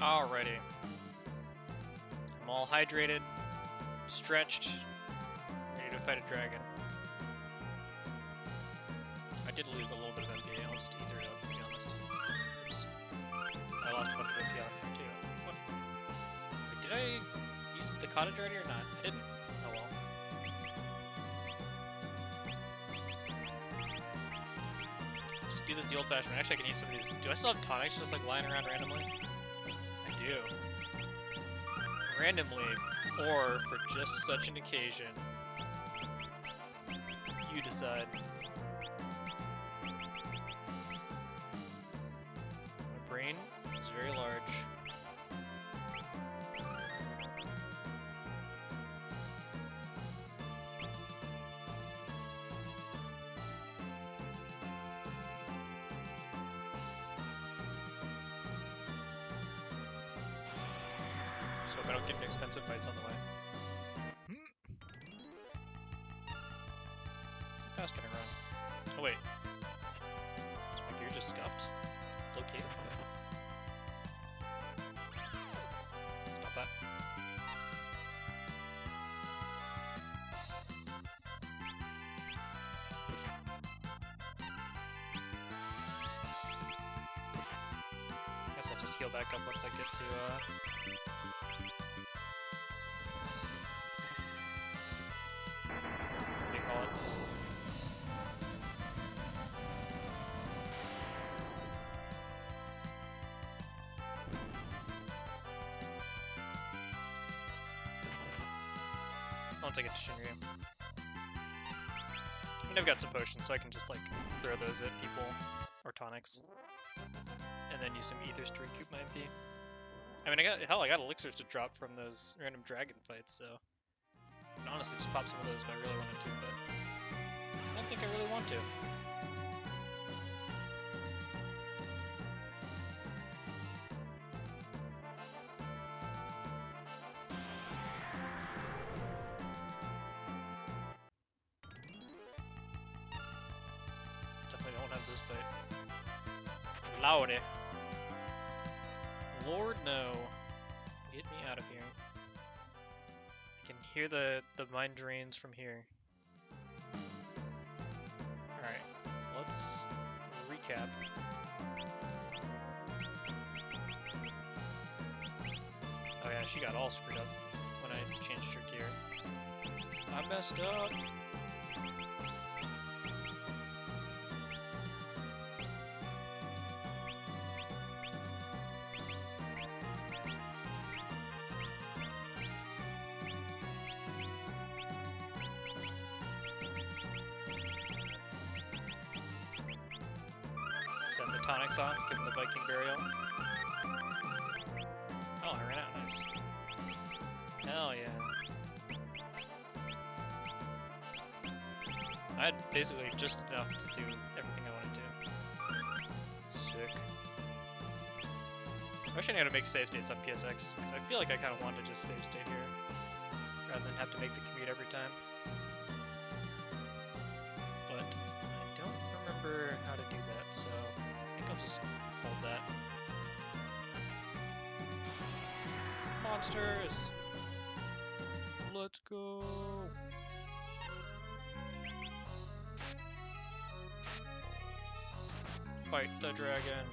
Alrighty. I'm all hydrated, stretched, ready to fight a dragon. I did lose a little bit of MP. I'll just ether it up, to be honest. Oops. I lost a bunch of MP on here, too. What? Wait, did I use the cottage already or not? I didn't. Oh well. Just do this the old-fashioned way. Actually, I can use some of these. Do I still have tonics just like lying around randomly? I do. Randomly, or for just such an occasion. You decide. My brain is very large. So hope I don't get into expensive fights on the way. How fast can I run? Oh wait. Is my gear just scuffed? Locate. Stop that. Guess I'll just heal back up once I get to what do you call it? Once I get to Shinryu. And I've got some potions, so I can just like throw those at people, or tonics. And then use some ethers to recoup my MP. I mean, I got elixirs to drop from those random dragon fights, so I can honestly just pop some of those if I really wanted to, but I don't think I really want to. Definitely don't have this fight. Lordy. Lord, no. Get me out of here. I can hear the mind drains from here. Alright, so let's recap. Oh yeah, she got all screwed up when I changed her gear. I messed up. Send the tonics off, give him the Viking burial. Oh, I ran out, nice. Hell yeah. I had basically just enough to do everything I wanted to. Sick. I wish I knew how to make save states on PSX, because I feel like I kind of want to just save state here, rather than have to make the commute every time. But I don't remember how to do that, so I think I'll just hold that. Monsters! Let's go! Fight the dragon!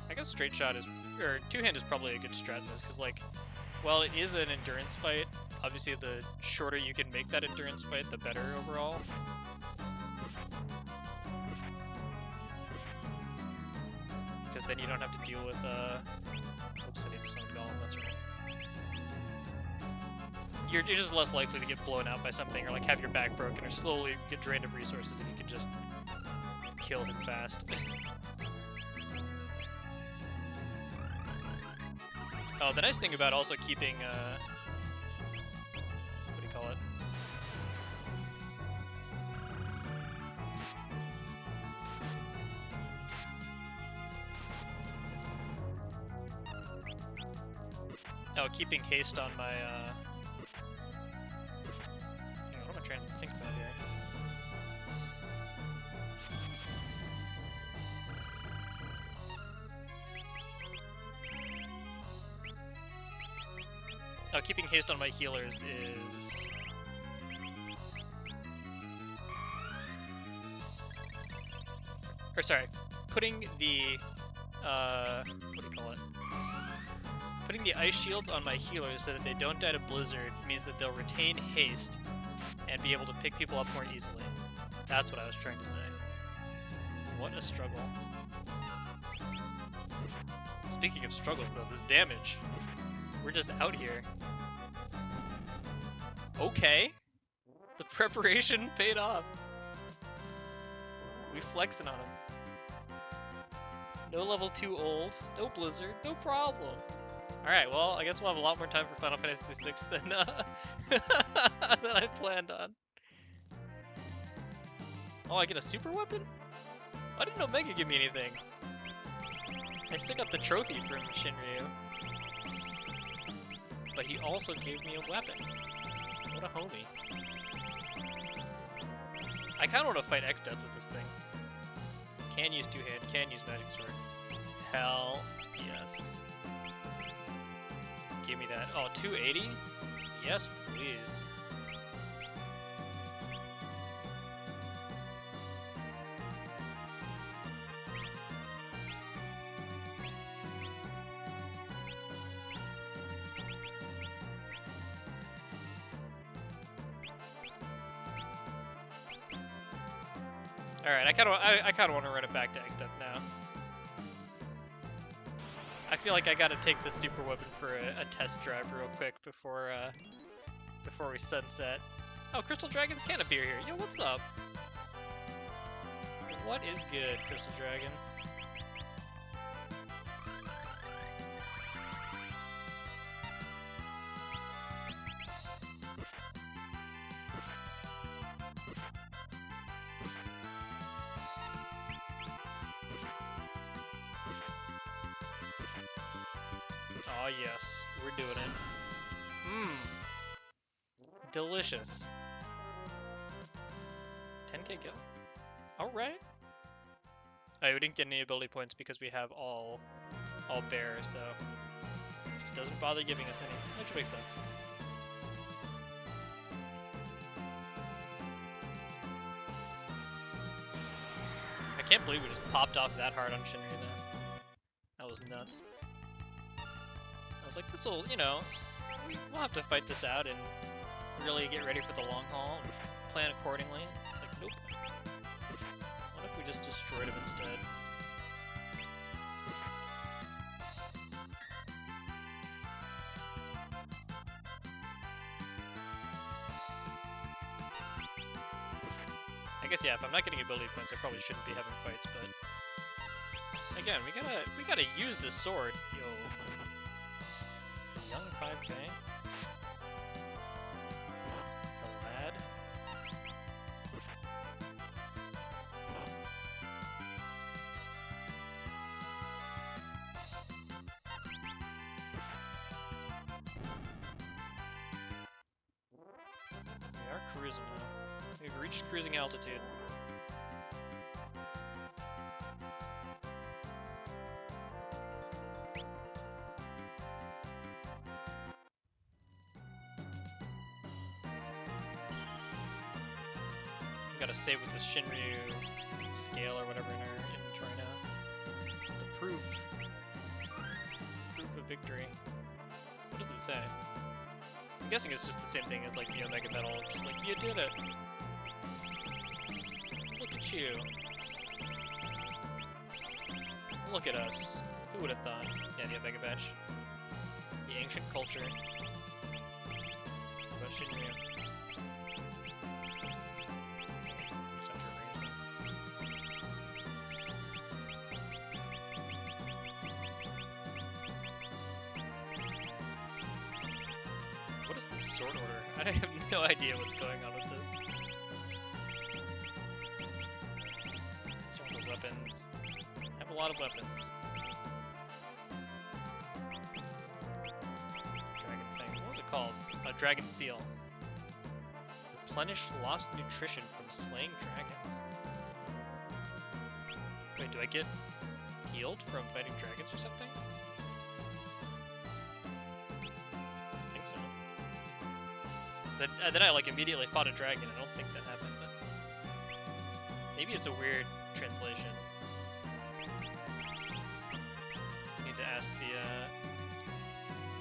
I guess straight shot is, or two-hand is probably a good strat in this, because like, while it is an endurance fight, obviously the shorter you can make that endurance fight, the better overall. Because then you don't have to deal with, oops, I need to summon Golem, that's right. You're just less likely to get blown out by something, or like have your back broken, or slowly get drained of resources if you can just kill him fast. Oh, the nice thing about also keeping, what do you call it? Oh, keeping haste on my, hang on, what am I trying to think about here? Oh, keeping haste on my healers is... Or sorry, putting the... what do you call it? Putting the ice shields on my healers so that they don't die to blizzard means that they'll retain haste and be able to pick people up more easily. That's what I was trying to say. What a struggle. Speaking of struggles though, this damage. We're just out here. Okay. The preparation paid off. We flexing on him. No level 2 old, no blizzard, no problem. Alright, well, I guess we'll have a lot more time for Final Fantasy VI than, than I planned on. Oh, I get a super weapon? Why didn't Omega give me anything? I still got the trophy from Shinryu. But he also gave me a weapon. What a homie. I kinda wanna fight X-Death with this thing. Can use two-hand, can use magic sword. Hell yes. Give me that. Oh, 280? Yes, please. Alright, I kinda want to run it back to X-Death now. I feel like I gotta take this super weapon for a test drive real quick before before we sunset. Oh, Crystal Dragons can appear here. Yo, what's up? What is good, Crystal Dragon? Oh yes, we're doing it. Mmm. Delicious. 10k kill. Alright. Oh, we didn't get any ability points because we have all bear, so it just doesn't bother giving us any, which makes sense. I can't believe we just popped off that hard on Shinryu though. That was nuts. I was like, this'll, you know, we'll have to fight this out and really get ready for the long haul and plan accordingly. It's like, nope. What if we just destroyed him instead? I guess, yeah, if I'm not getting ability points, I probably shouldn't be having fights, but again, we gotta use this sword. Yo. The young 5k. The lad. We are cruising now. We've reached cruising altitude. Gotta save with this Shinryu scale or whatever in our inventory now. The proof. Proof of victory. What does it say? I'm guessing it's just the same thing as like the Omega Medal, just like, you did it! Look at you! Look at us. Who would have thought? Yeah, the Omega Badge. The ancient culture. What about Shinryu? What is this sword order? I have no idea what's going on with this. These are all the weapons. I have a lot of weapons. Dragon thing. What was it called? Dragon Seal. Replenish lost nutrition from slaying dragons. Wait, do I get healed from fighting dragons or something? I think so. Then I like immediately fought a dragon. I don't think that happened, but maybe it's a weird translation. Need to ask the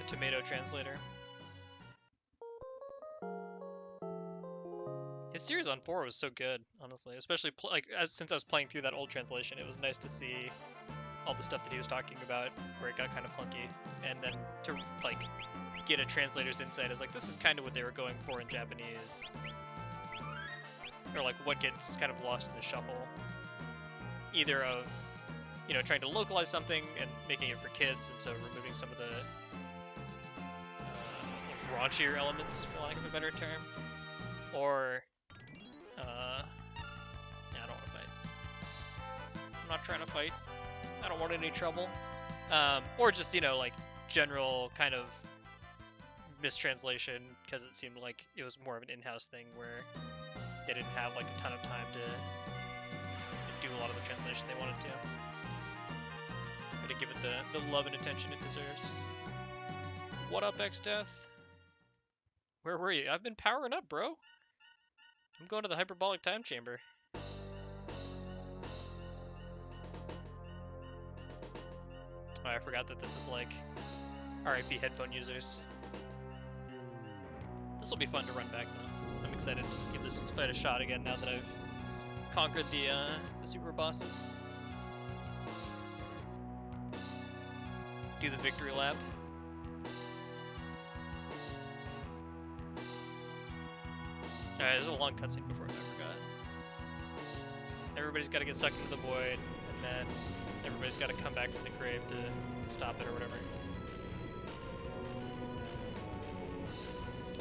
tomato translator. His series on 4 was so good, honestly. Especially since I was playing through that old translation, it was nice to see all the stuff that he was talking about, where it got kind of clunky, and then to like get a translator's insight is like this is kind of what they were going for in Japanese, or like what gets kind of lost in the shuffle, either of trying to localize something and making it for kids, and so removing some of the raunchier elements, for lack of a better term, or yeah, I don't want to fight. I'm not trying to fight. I don't want any trouble. Or just, like, general kind of mistranslation, because it seemed like it was more of an in-house thing where they didn't have, like, a ton of time to do a lot of the translation they wanted to. Or to give it the love and attention it deserves. What up, X-Death? Where were you? I've been powering up, bro. I'm going to the hyperbolic time chamber. Oh, I forgot that this is like RIP headphone users. This will be fun to run back though. I'm excited to give this fight a shot again now that I've conquered the super bosses. Do the victory lap. Alright, there's a long cutscene before I forgot. Everybody's got to get sucked into the void, and then everybody's got to come back from the grave to stop it or whatever.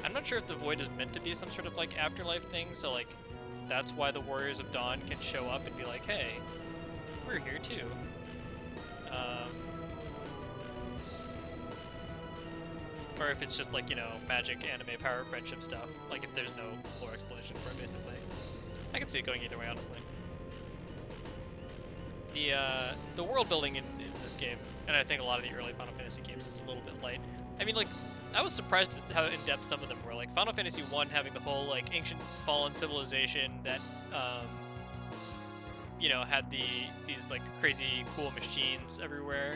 I'm not sure if the void is meant to be some sort of like afterlife thing, so like that's why the Warriors of Dawn can show up and be like, hey, we're here too. Or if it's just like, magic, anime, power, friendship stuff. Like if there's no lore explanation for it, basically. I can see it going either way, honestly. The world building in this game, and I think a lot of the early Final Fantasy games, is a little bit light. I mean, like, I was surprised at how in-depth some of them were. Like Final Fantasy 1 having the whole like ancient fallen civilization that had these like crazy cool machines everywhere.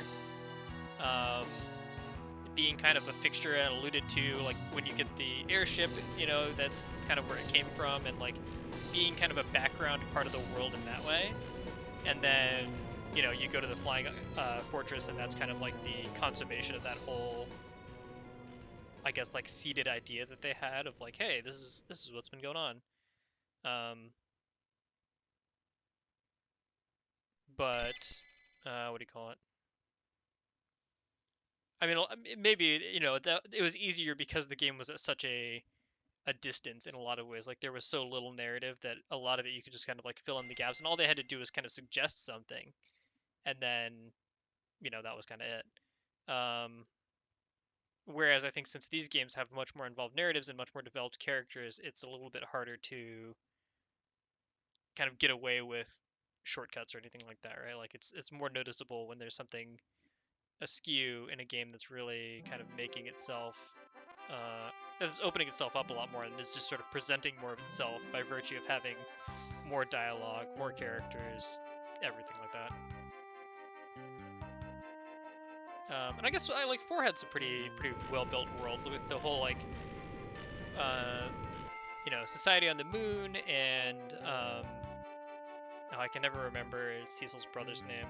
Being kind of a fixture and alluded to, like when you get the airship, that's kind of where it came from, and like being kind of a background part of the world in that way. And then, you go to the flying fortress, and that's kind of like the consummation of that whole, I guess, like seeded idea that they had of like, hey, this is what's been going on. But what do you call it? I mean, maybe that it was easier because the game was at such a distance in a lot of ways. Like there was so little narrative that a lot of it you could just kind of like fill in the gaps, and all they had to do was kind of suggest something, and then that was kind of it. Whereas I think since these games have much more involved narratives and much more developed characters, it's a little bit harder to kind of get away with shortcuts or anything like that, right? Like it's more noticeable when there's something askew in a game that's really kind of making itself, it's opening itself up a lot more, and it's just sort of presenting more of itself by virtue of having more dialogue, more characters, everything like that. And I guess 4 had some pretty well-built worlds with the whole like, society on the moon, and I can never remember Cecil's brother's name.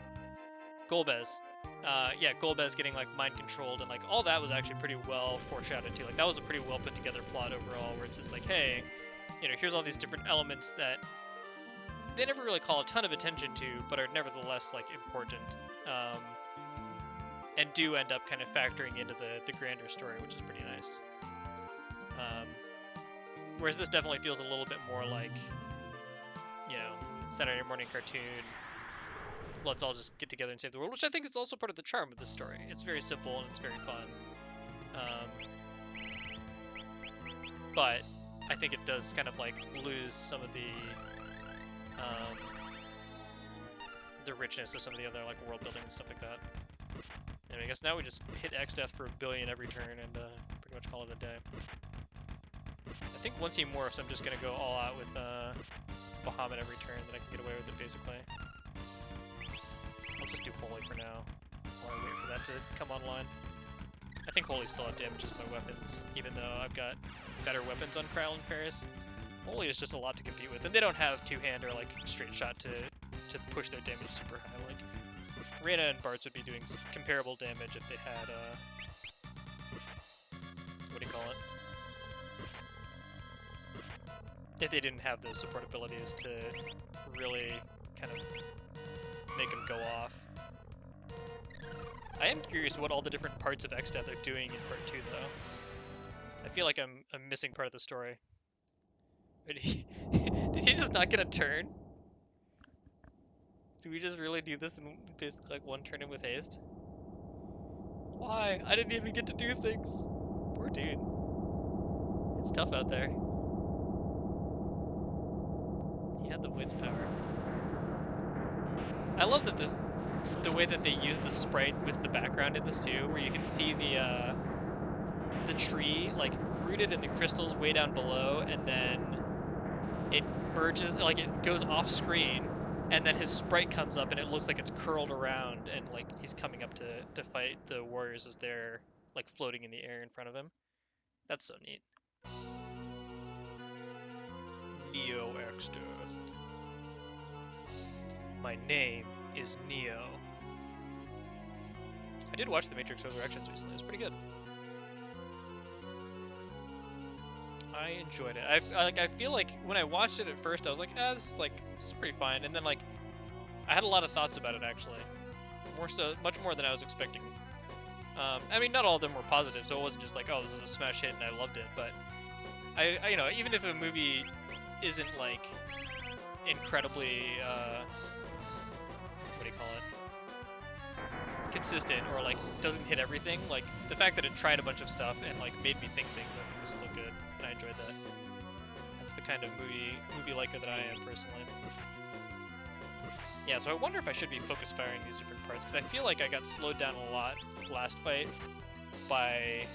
Golbez. Yeah, Golbez getting like mind controlled, and like all that was actually pretty well foreshadowed too. Like that was a pretty well put together plot overall, where it's just like, hey, here's all these different elements that they never really call a ton of attention to, but are nevertheless like important, and do end up kind of factoring into the grander story, which is pretty nice. Whereas this definitely feels a little bit more like, Saturday morning cartoon. Let's all just get together and save the world, which I think is also part of the charm of this story. It's very simple and it's very fun. But I think it does kind of like lose some of the richness of some of the other like world building and stuff like that. And I guess now we just hit X death for 1 billion every turn and pretty much call it a day. I think once he morphs, I'm just gonna go all out with Bahamut every turn, then I can get away with it basically. I'll just do Holy for now, while I wait for that to come online. I think Holy still outdamages my weapons, even though I've got better weapons on Krile and Ferris. Holy is just a lot to compete with, and they don't have two-hand or like straight shot to push their damage super high. Like Reyna and Bartz would be doing some comparable damage if they had what do you call it? If they didn't have those support abilities to really kind of make them go off. I am curious what all the different parts of Xdeath are doing in part 2 though. I feel like I'm missing part of the story. Did he just not get a turn? Do we just really do this in basically like one turn in with haste? Why? I didn't even get to do things. Poor dude. It's tough out there. He had the Wits power. I love that the way that they use the sprite with the background in this too, where you can see the tree like rooted in the crystals way down below, and then it merges, like it goes off screen, and then his sprite comes up and it looks like it's curled around and like he's coming up to fight the warriors as they're like floating in the air in front of him. That's so neat. Neo Exter. My name is Neo. I did watch The Matrix Resurrections recently. It was pretty good. I enjoyed it. I feel like when I watched it at first, I was like, this is pretty fine. And then like, I had a lot of thoughts about it actually, much more than I was expecting. I mean, not all of them were positive, so it wasn't just like, oh, this is a smash hit and I loved it. But I you know, even if a movie isn't like incredibly what do you call it? Consistent, or like doesn't hit everything, like the fact that it tried a bunch of stuff and like made me think things, I think was still good, and I enjoyed that. That's the kind of movie liker that I am personally. Yeah, so I wonder if I should be focus firing these different parts, because I feel like I got slowed down a lot last fight by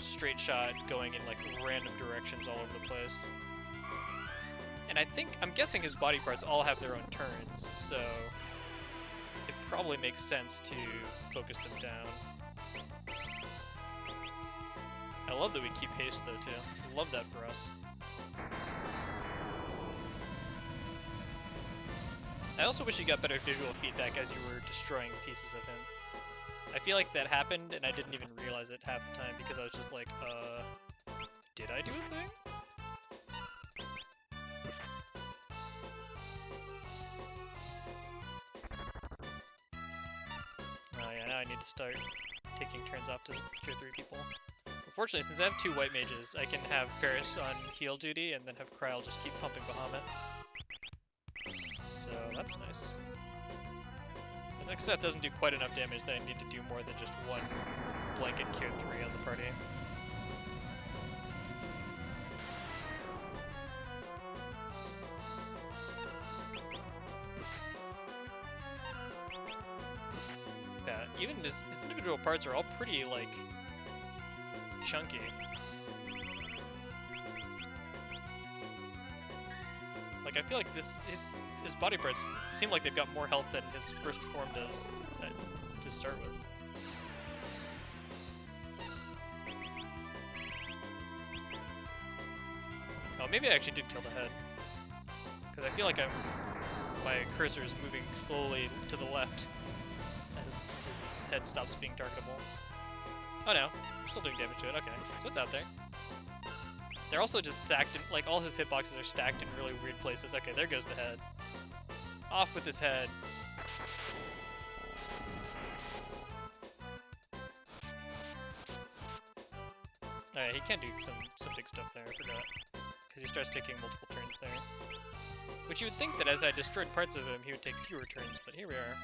straight shot going in like random directions all over the place. And I'm guessing his body parts all have their own turns, so it probably makes sense to focus them down. I love that we keep haste though too. I love that for us. I also wish you got better visual feedback as you were destroying pieces of him. I feel like that happened and I didn't even realize it half the time because I was just like, did I do a thing? Oh yeah, now I need to start taking turns off to tier 3 people. Unfortunately, since I have 2 white mages, I can have Paris on heal duty and then have Krile just keep pumping Bahamut. So that's nice. As Xdeath doesn't do quite enough damage that I need to do more than just one blanket tier 3 on the party. Yeah, even his individual parts are all pretty, like, chunky. Like, I feel like his body parts seem like they've got more health than his first form does to start with. Oh, maybe I actually did kill the head. Because I feel like my cursor is moving slowly to the left as his head stops being targetable. Oh no, we're still doing damage to it, okay. So it's out there. They're also just stacked in, like, all his hitboxes are stacked in really weird places. Okay, there goes the head. Off with his head. Oh yeah, he can do some big stuff there, I forgot. Because he starts taking multiple turns there. Which you would think that as I destroyed parts of him, he would take fewer turns, but here we are.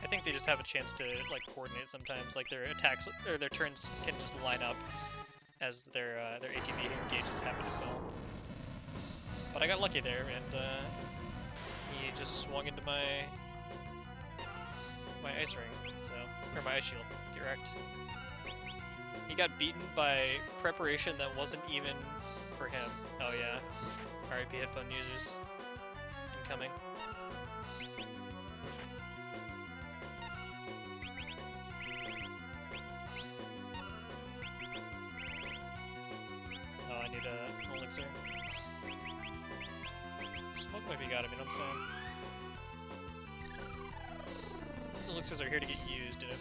I think they just have a chance to, like, coordinate sometimes, like their attacks, or their turns can just line up as their ATB engages happen to fill. But I got lucky there, and he just swung into my ice ring, so, or my ice shield, get wrecked. He got beaten by preparation that wasn't even for him. Oh yeah. RIP headphone users incoming. Oh, I need a elixir. Smoke might be got him, you know what I'm saying? These elixirs are here to get used, and if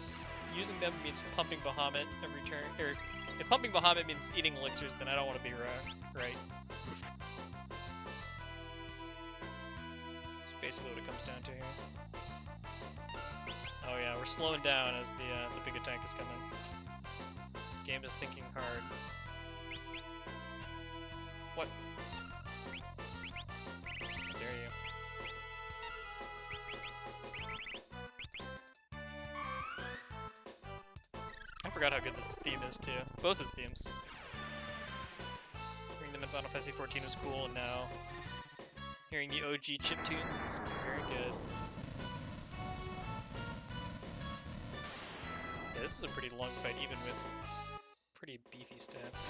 using them means pumping Bahamut every turn, or if pumping Bahamut means eating elixirs, then I don't want to be right. That's basically what it comes down to here. Oh yeah, we're slowing down as the big attack is coming. Game is thinking hard. What? How dare you? I forgot how good this theme is too. Both his themes. Hearing them in Final Fantasy 14 was cool, and now hearing the OG chiptunes is very good. Yeah, this is a pretty long fight, even with pretty beefy stats.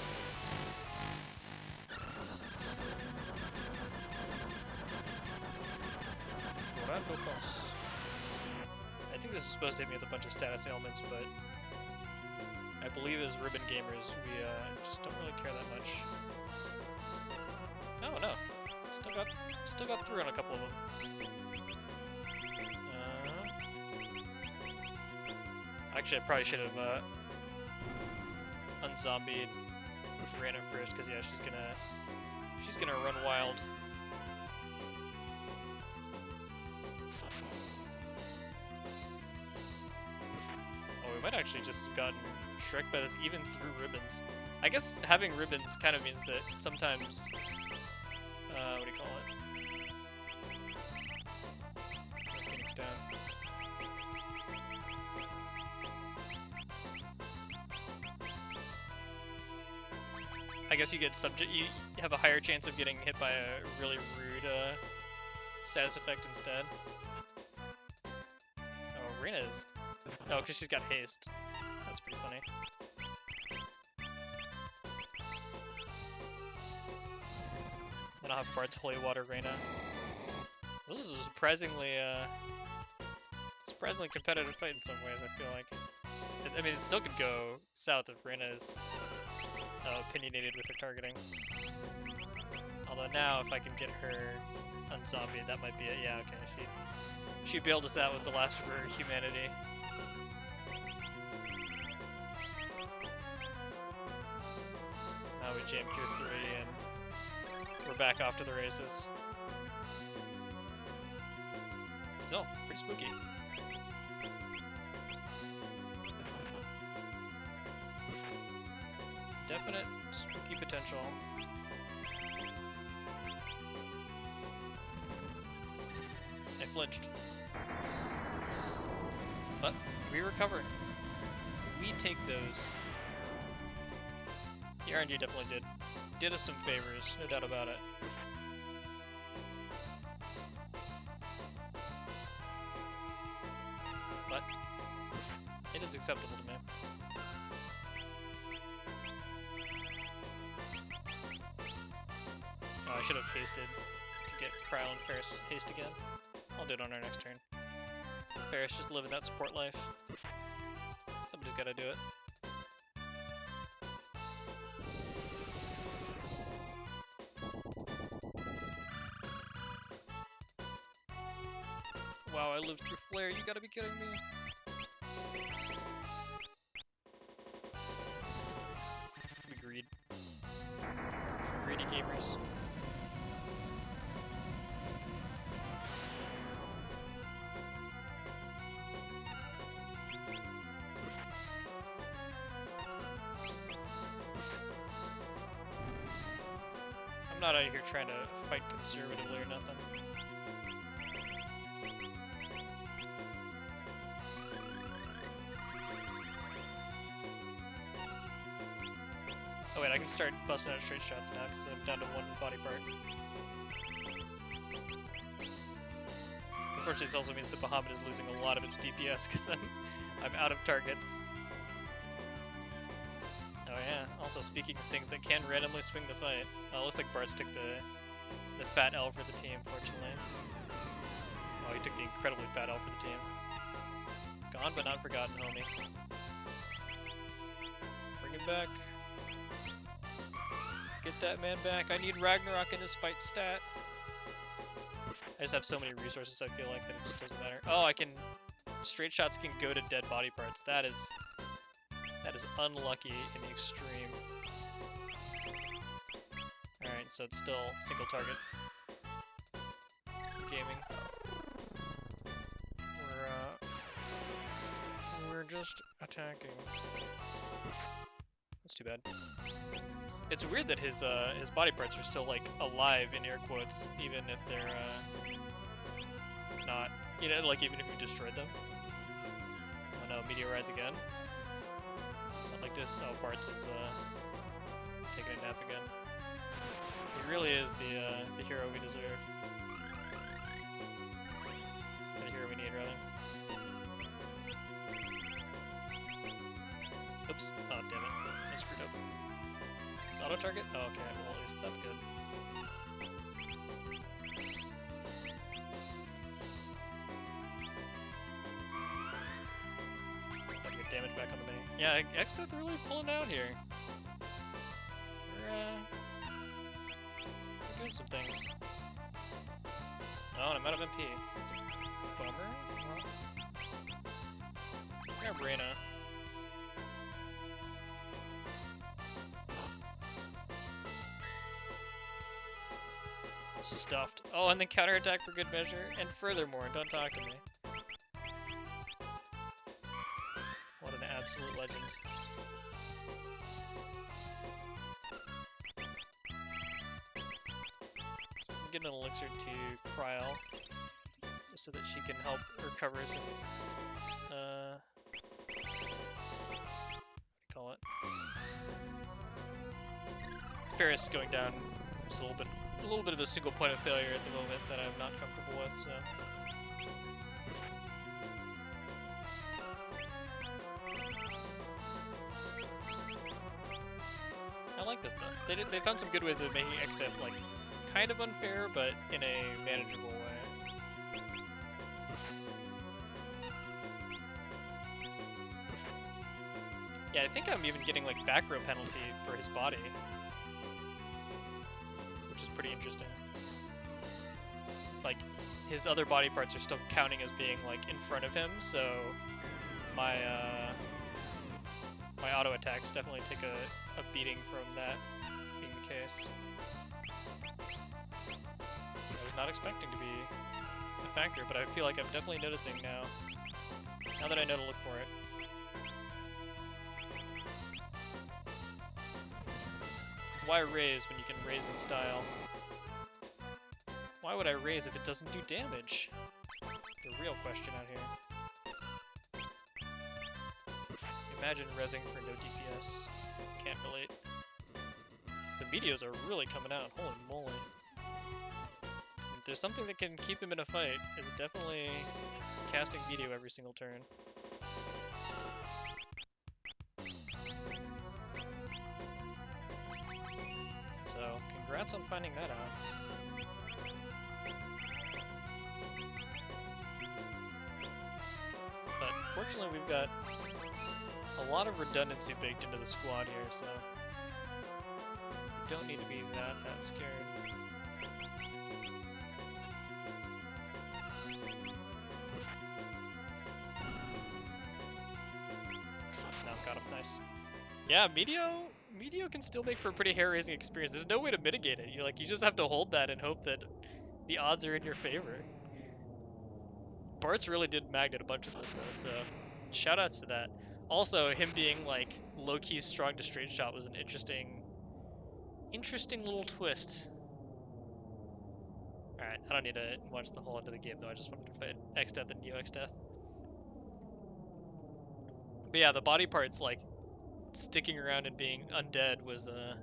I think this is supposed to hit me with a bunch of status ailments, but I believe as ribbon gamers, we just don't really care that much. Oh no, still got through on a couple of them. Actually, I probably should have unzombied Random first, because yeah, she's gonna run wild. Oh, we might actually just have gotten Shrek by this even through ribbons. I guess having ribbons kind of means that sometimes, what do you call it? Phoenix down. I guess you have a higher chance of getting hit by a really rude status effect instead. Oh, Rena's. Oh, because she's got haste. That's pretty funny. Then I'll have Bard's Holy Water Reyna. This is a surprisingly competitive fight in some ways, I feel like. I mean, it still could go south if Reyna is opinionated with her targeting. Although now, if I can get her unzombied, that might be it. Yeah, okay, she bailed us out with the last of her humanity. Now we jam Cure 3 and we're back off to the races. Still, pretty spooky. Definite spooky potential. I flinched. But we recover. We take those. The RNG definitely did us some favors, no doubt about it. But it is acceptable to me. Oh, I should have hasted to get Cryle and Ferris haste again. I'll do it on our next turn. Ferris just living that support life. Somebody's gotta do it. Wow, I lived through Flare, you gotta be kidding me. Agreed. Greedy gamers. I'm not out here trying to fight conservatively or nothing. Oh wait, I can start busting out straight shots now because I'm down to one body part. Unfortunately, this also means that Bahamut is losing a lot of its DPS because I'm out of targets. yeah. Also, speaking of things that can randomly swing the fight, looks like Bart's took the fat L for the team, fortunately. Oh, he took the incredibly fat L for the team. Gone but not forgotten, homie. Bring him back. Get that man back. I need Ragnarok in this fight stat. I just have so many resources, I feel like, that it just doesn't matter. Oh, I can... Straight shots can go to dead body parts. That is unlucky in the extreme. Alright, so it's still single target gaming. We're just attacking. That's too bad. It's weird that his body parts are still like alive in air quotes, even if they're not, you know, like even if you destroyed them. Oh no, meteorites again. Not like this. Oh, Bart's is taking a nap again. He really is the hero we deserve. The hero we need, rather. Oops. Oh, damn it. I screwed up. It's auto target? Oh, okay. Well, at least that's good. Gotta get damage back on the mini. Yeah, X-Death really pulling out here. We're doing some things. Oh, and I'm out of MP. That's a bummer. Well, grab Reyna. Stuffed. Oh, and then counterattack for good measure. And furthermore, don't talk to me. What an absolute legend. I'm getting an elixir to Cryle, just so that she can help recover since, what do you call it? Ferris going down is a little bit of a single point of failure at the moment that I'm not comfortable with, so. I like this though. They found some good ways of making X-Death like kind of unfair, but in a manageable way. Yeah, I think I'm even getting like back row penalty for his body, which is pretty interesting. Like, his other body parts are still counting as being like in front of him, so my my auto attacks definitely take a beating from that being the case. I was not expecting to be a factor, but I feel like I'm definitely noticing now. Now that I know to look for it. Why raise when you can raise in style? Why would I raise if it doesn't do damage? The real question out here. Imagine rezzing for no DPS. Can't relate. The meteos are really coming out, holy moly. If there's something that can keep him in a fight, it's definitely casting meteo every single turn. So, congrats on finding that out. But fortunately we've got a lot of redundancy baked into the squad here, so we don't need to be that scared. Now got him, nice. Yeah, Meteo can still make for a pretty hair-raising experience. There's no way to mitigate it. You just have to hold that and hope that the odds are in your favor. Bart's really did magnet a bunch of this though, so shoutouts to that. Also, him being like low-key strong to straight shot was an interesting little twist. Alright, I don't need to watch the whole end of the game though, I just wanted to fight X-Death and Neo X-Death. But yeah, the body parts like sticking around and being undead was a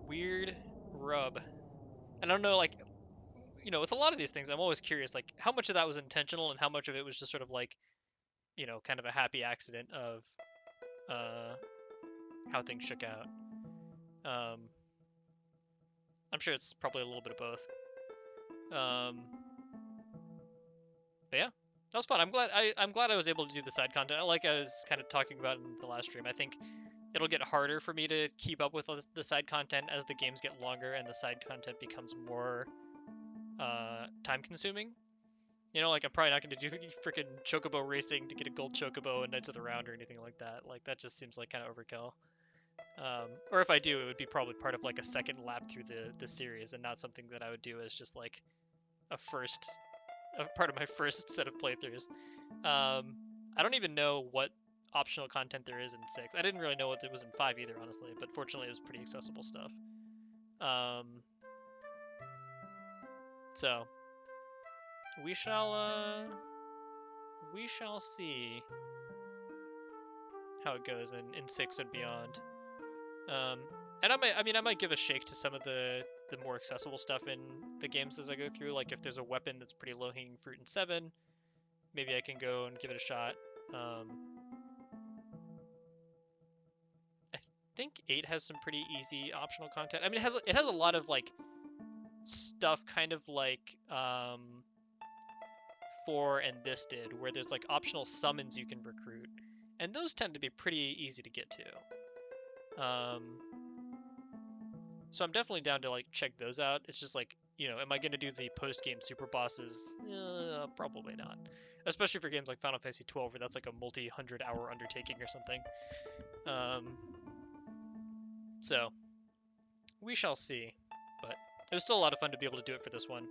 weird rub. And I don't know, like, you know, with a lot of these things, I'm always curious, like, how much of that was intentional and how much of it was just sort of like, you know, kind of a happy accident of, how things shook out. I'm sure it's probably a little bit of both. But yeah, that was fun. I'm glad I was able to do the side content. Like I was kind of talking about in the last stream, I think it'll get harder for me to keep up with the side content as the games get longer and the side content becomes more time consuming. You know, like I'm probably not going to do freaking chocobo racing to get a gold chocobo in Knights of the Round or anything like that. Like that just seems like kind of overkill. Or if I do, it would be probably part of like a second lap through the series and not something that I would do as just like a part of my first set of playthroughs. I don't even know what optional content there is in 6. I didn't really know what there was in 5 either, honestly, but fortunately it was pretty accessible stuff. So we shall see how it goes in 6 and beyond. And I might give a shake to some of the more accessible stuff in the games as I go through. Like if there's a weapon that's pretty low hanging fruit in 7, maybe I can go and give it a shot. I think 8 has some pretty easy optional content. I mean, it has a lot of like stuff, kind of like 4 and this did, where there's like optional summons you can recruit, and those tend to be pretty easy to get to. So I'm definitely down to like check those out. It's just like, you know, am I gonna do the post-game super bosses? Probably not. Especially for games like Final Fantasy 12, where that's like a multi-100-hour undertaking or something. So we shall see. But it was still a lot of fun to be able to do it for this one.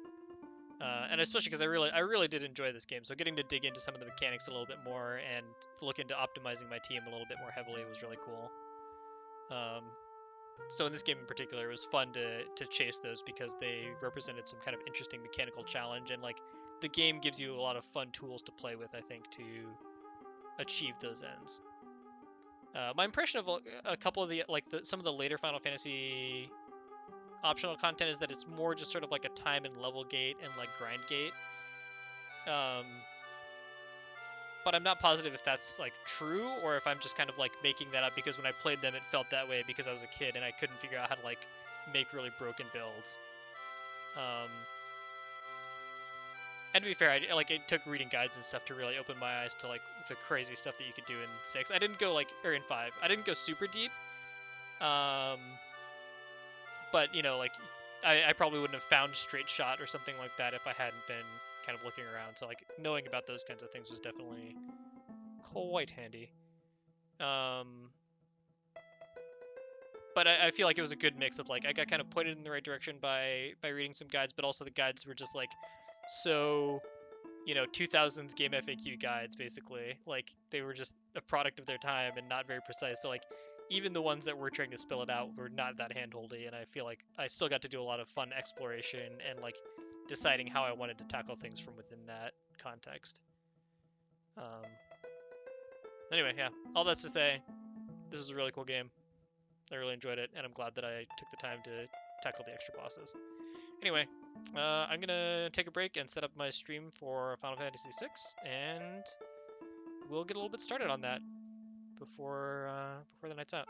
And especially because I really did enjoy this game. So getting to dig into some of the mechanics a little bit more and look into optimizing my team a little bit more heavily was really cool. So in this game in particular, it was fun to chase those because they represented some kind of interesting mechanical challenge, and like the game gives you a lot of fun tools to play with, I think, to achieve those ends. My impression of a couple of some of the later Final Fantasy optional content is that it's more just sort of like a time and level gate and like grind gate. But I'm not positive if that's like true or if I'm just kind of like making that up because when I played them it felt that way because I was a kid and I couldn't figure out how to like make really broken builds. And to be fair, it took reading guides and stuff to really open my eyes to like the crazy stuff that you could do in 6. I didn't go or in 5. I didn't go super deep. But you know, like I probably wouldn't have found straight shot or something like that if I hadn't been kind of looking around. So like knowing about those kinds of things was definitely quite handy. But I feel like it was a good mix of like I got kind of pointed in the right direction by reading some guides, but also the guides were just like so, you know, 2000s game FAQ guides basically. Like they were just a product of their time and not very precise. So like even the ones that were trying to spell it out were not that handholdy, and I feel like I still got to do a lot of fun exploration and like deciding how I wanted to tackle things from within that context. Anyway, yeah, all that's to say, this was a really cool game. I really enjoyed it, and I'm glad that I took the time to tackle the extra bosses. Anyway, I'm gonna take a break and set up my stream for Final Fantasy VI, and we'll get a little bit started on that before the night's out.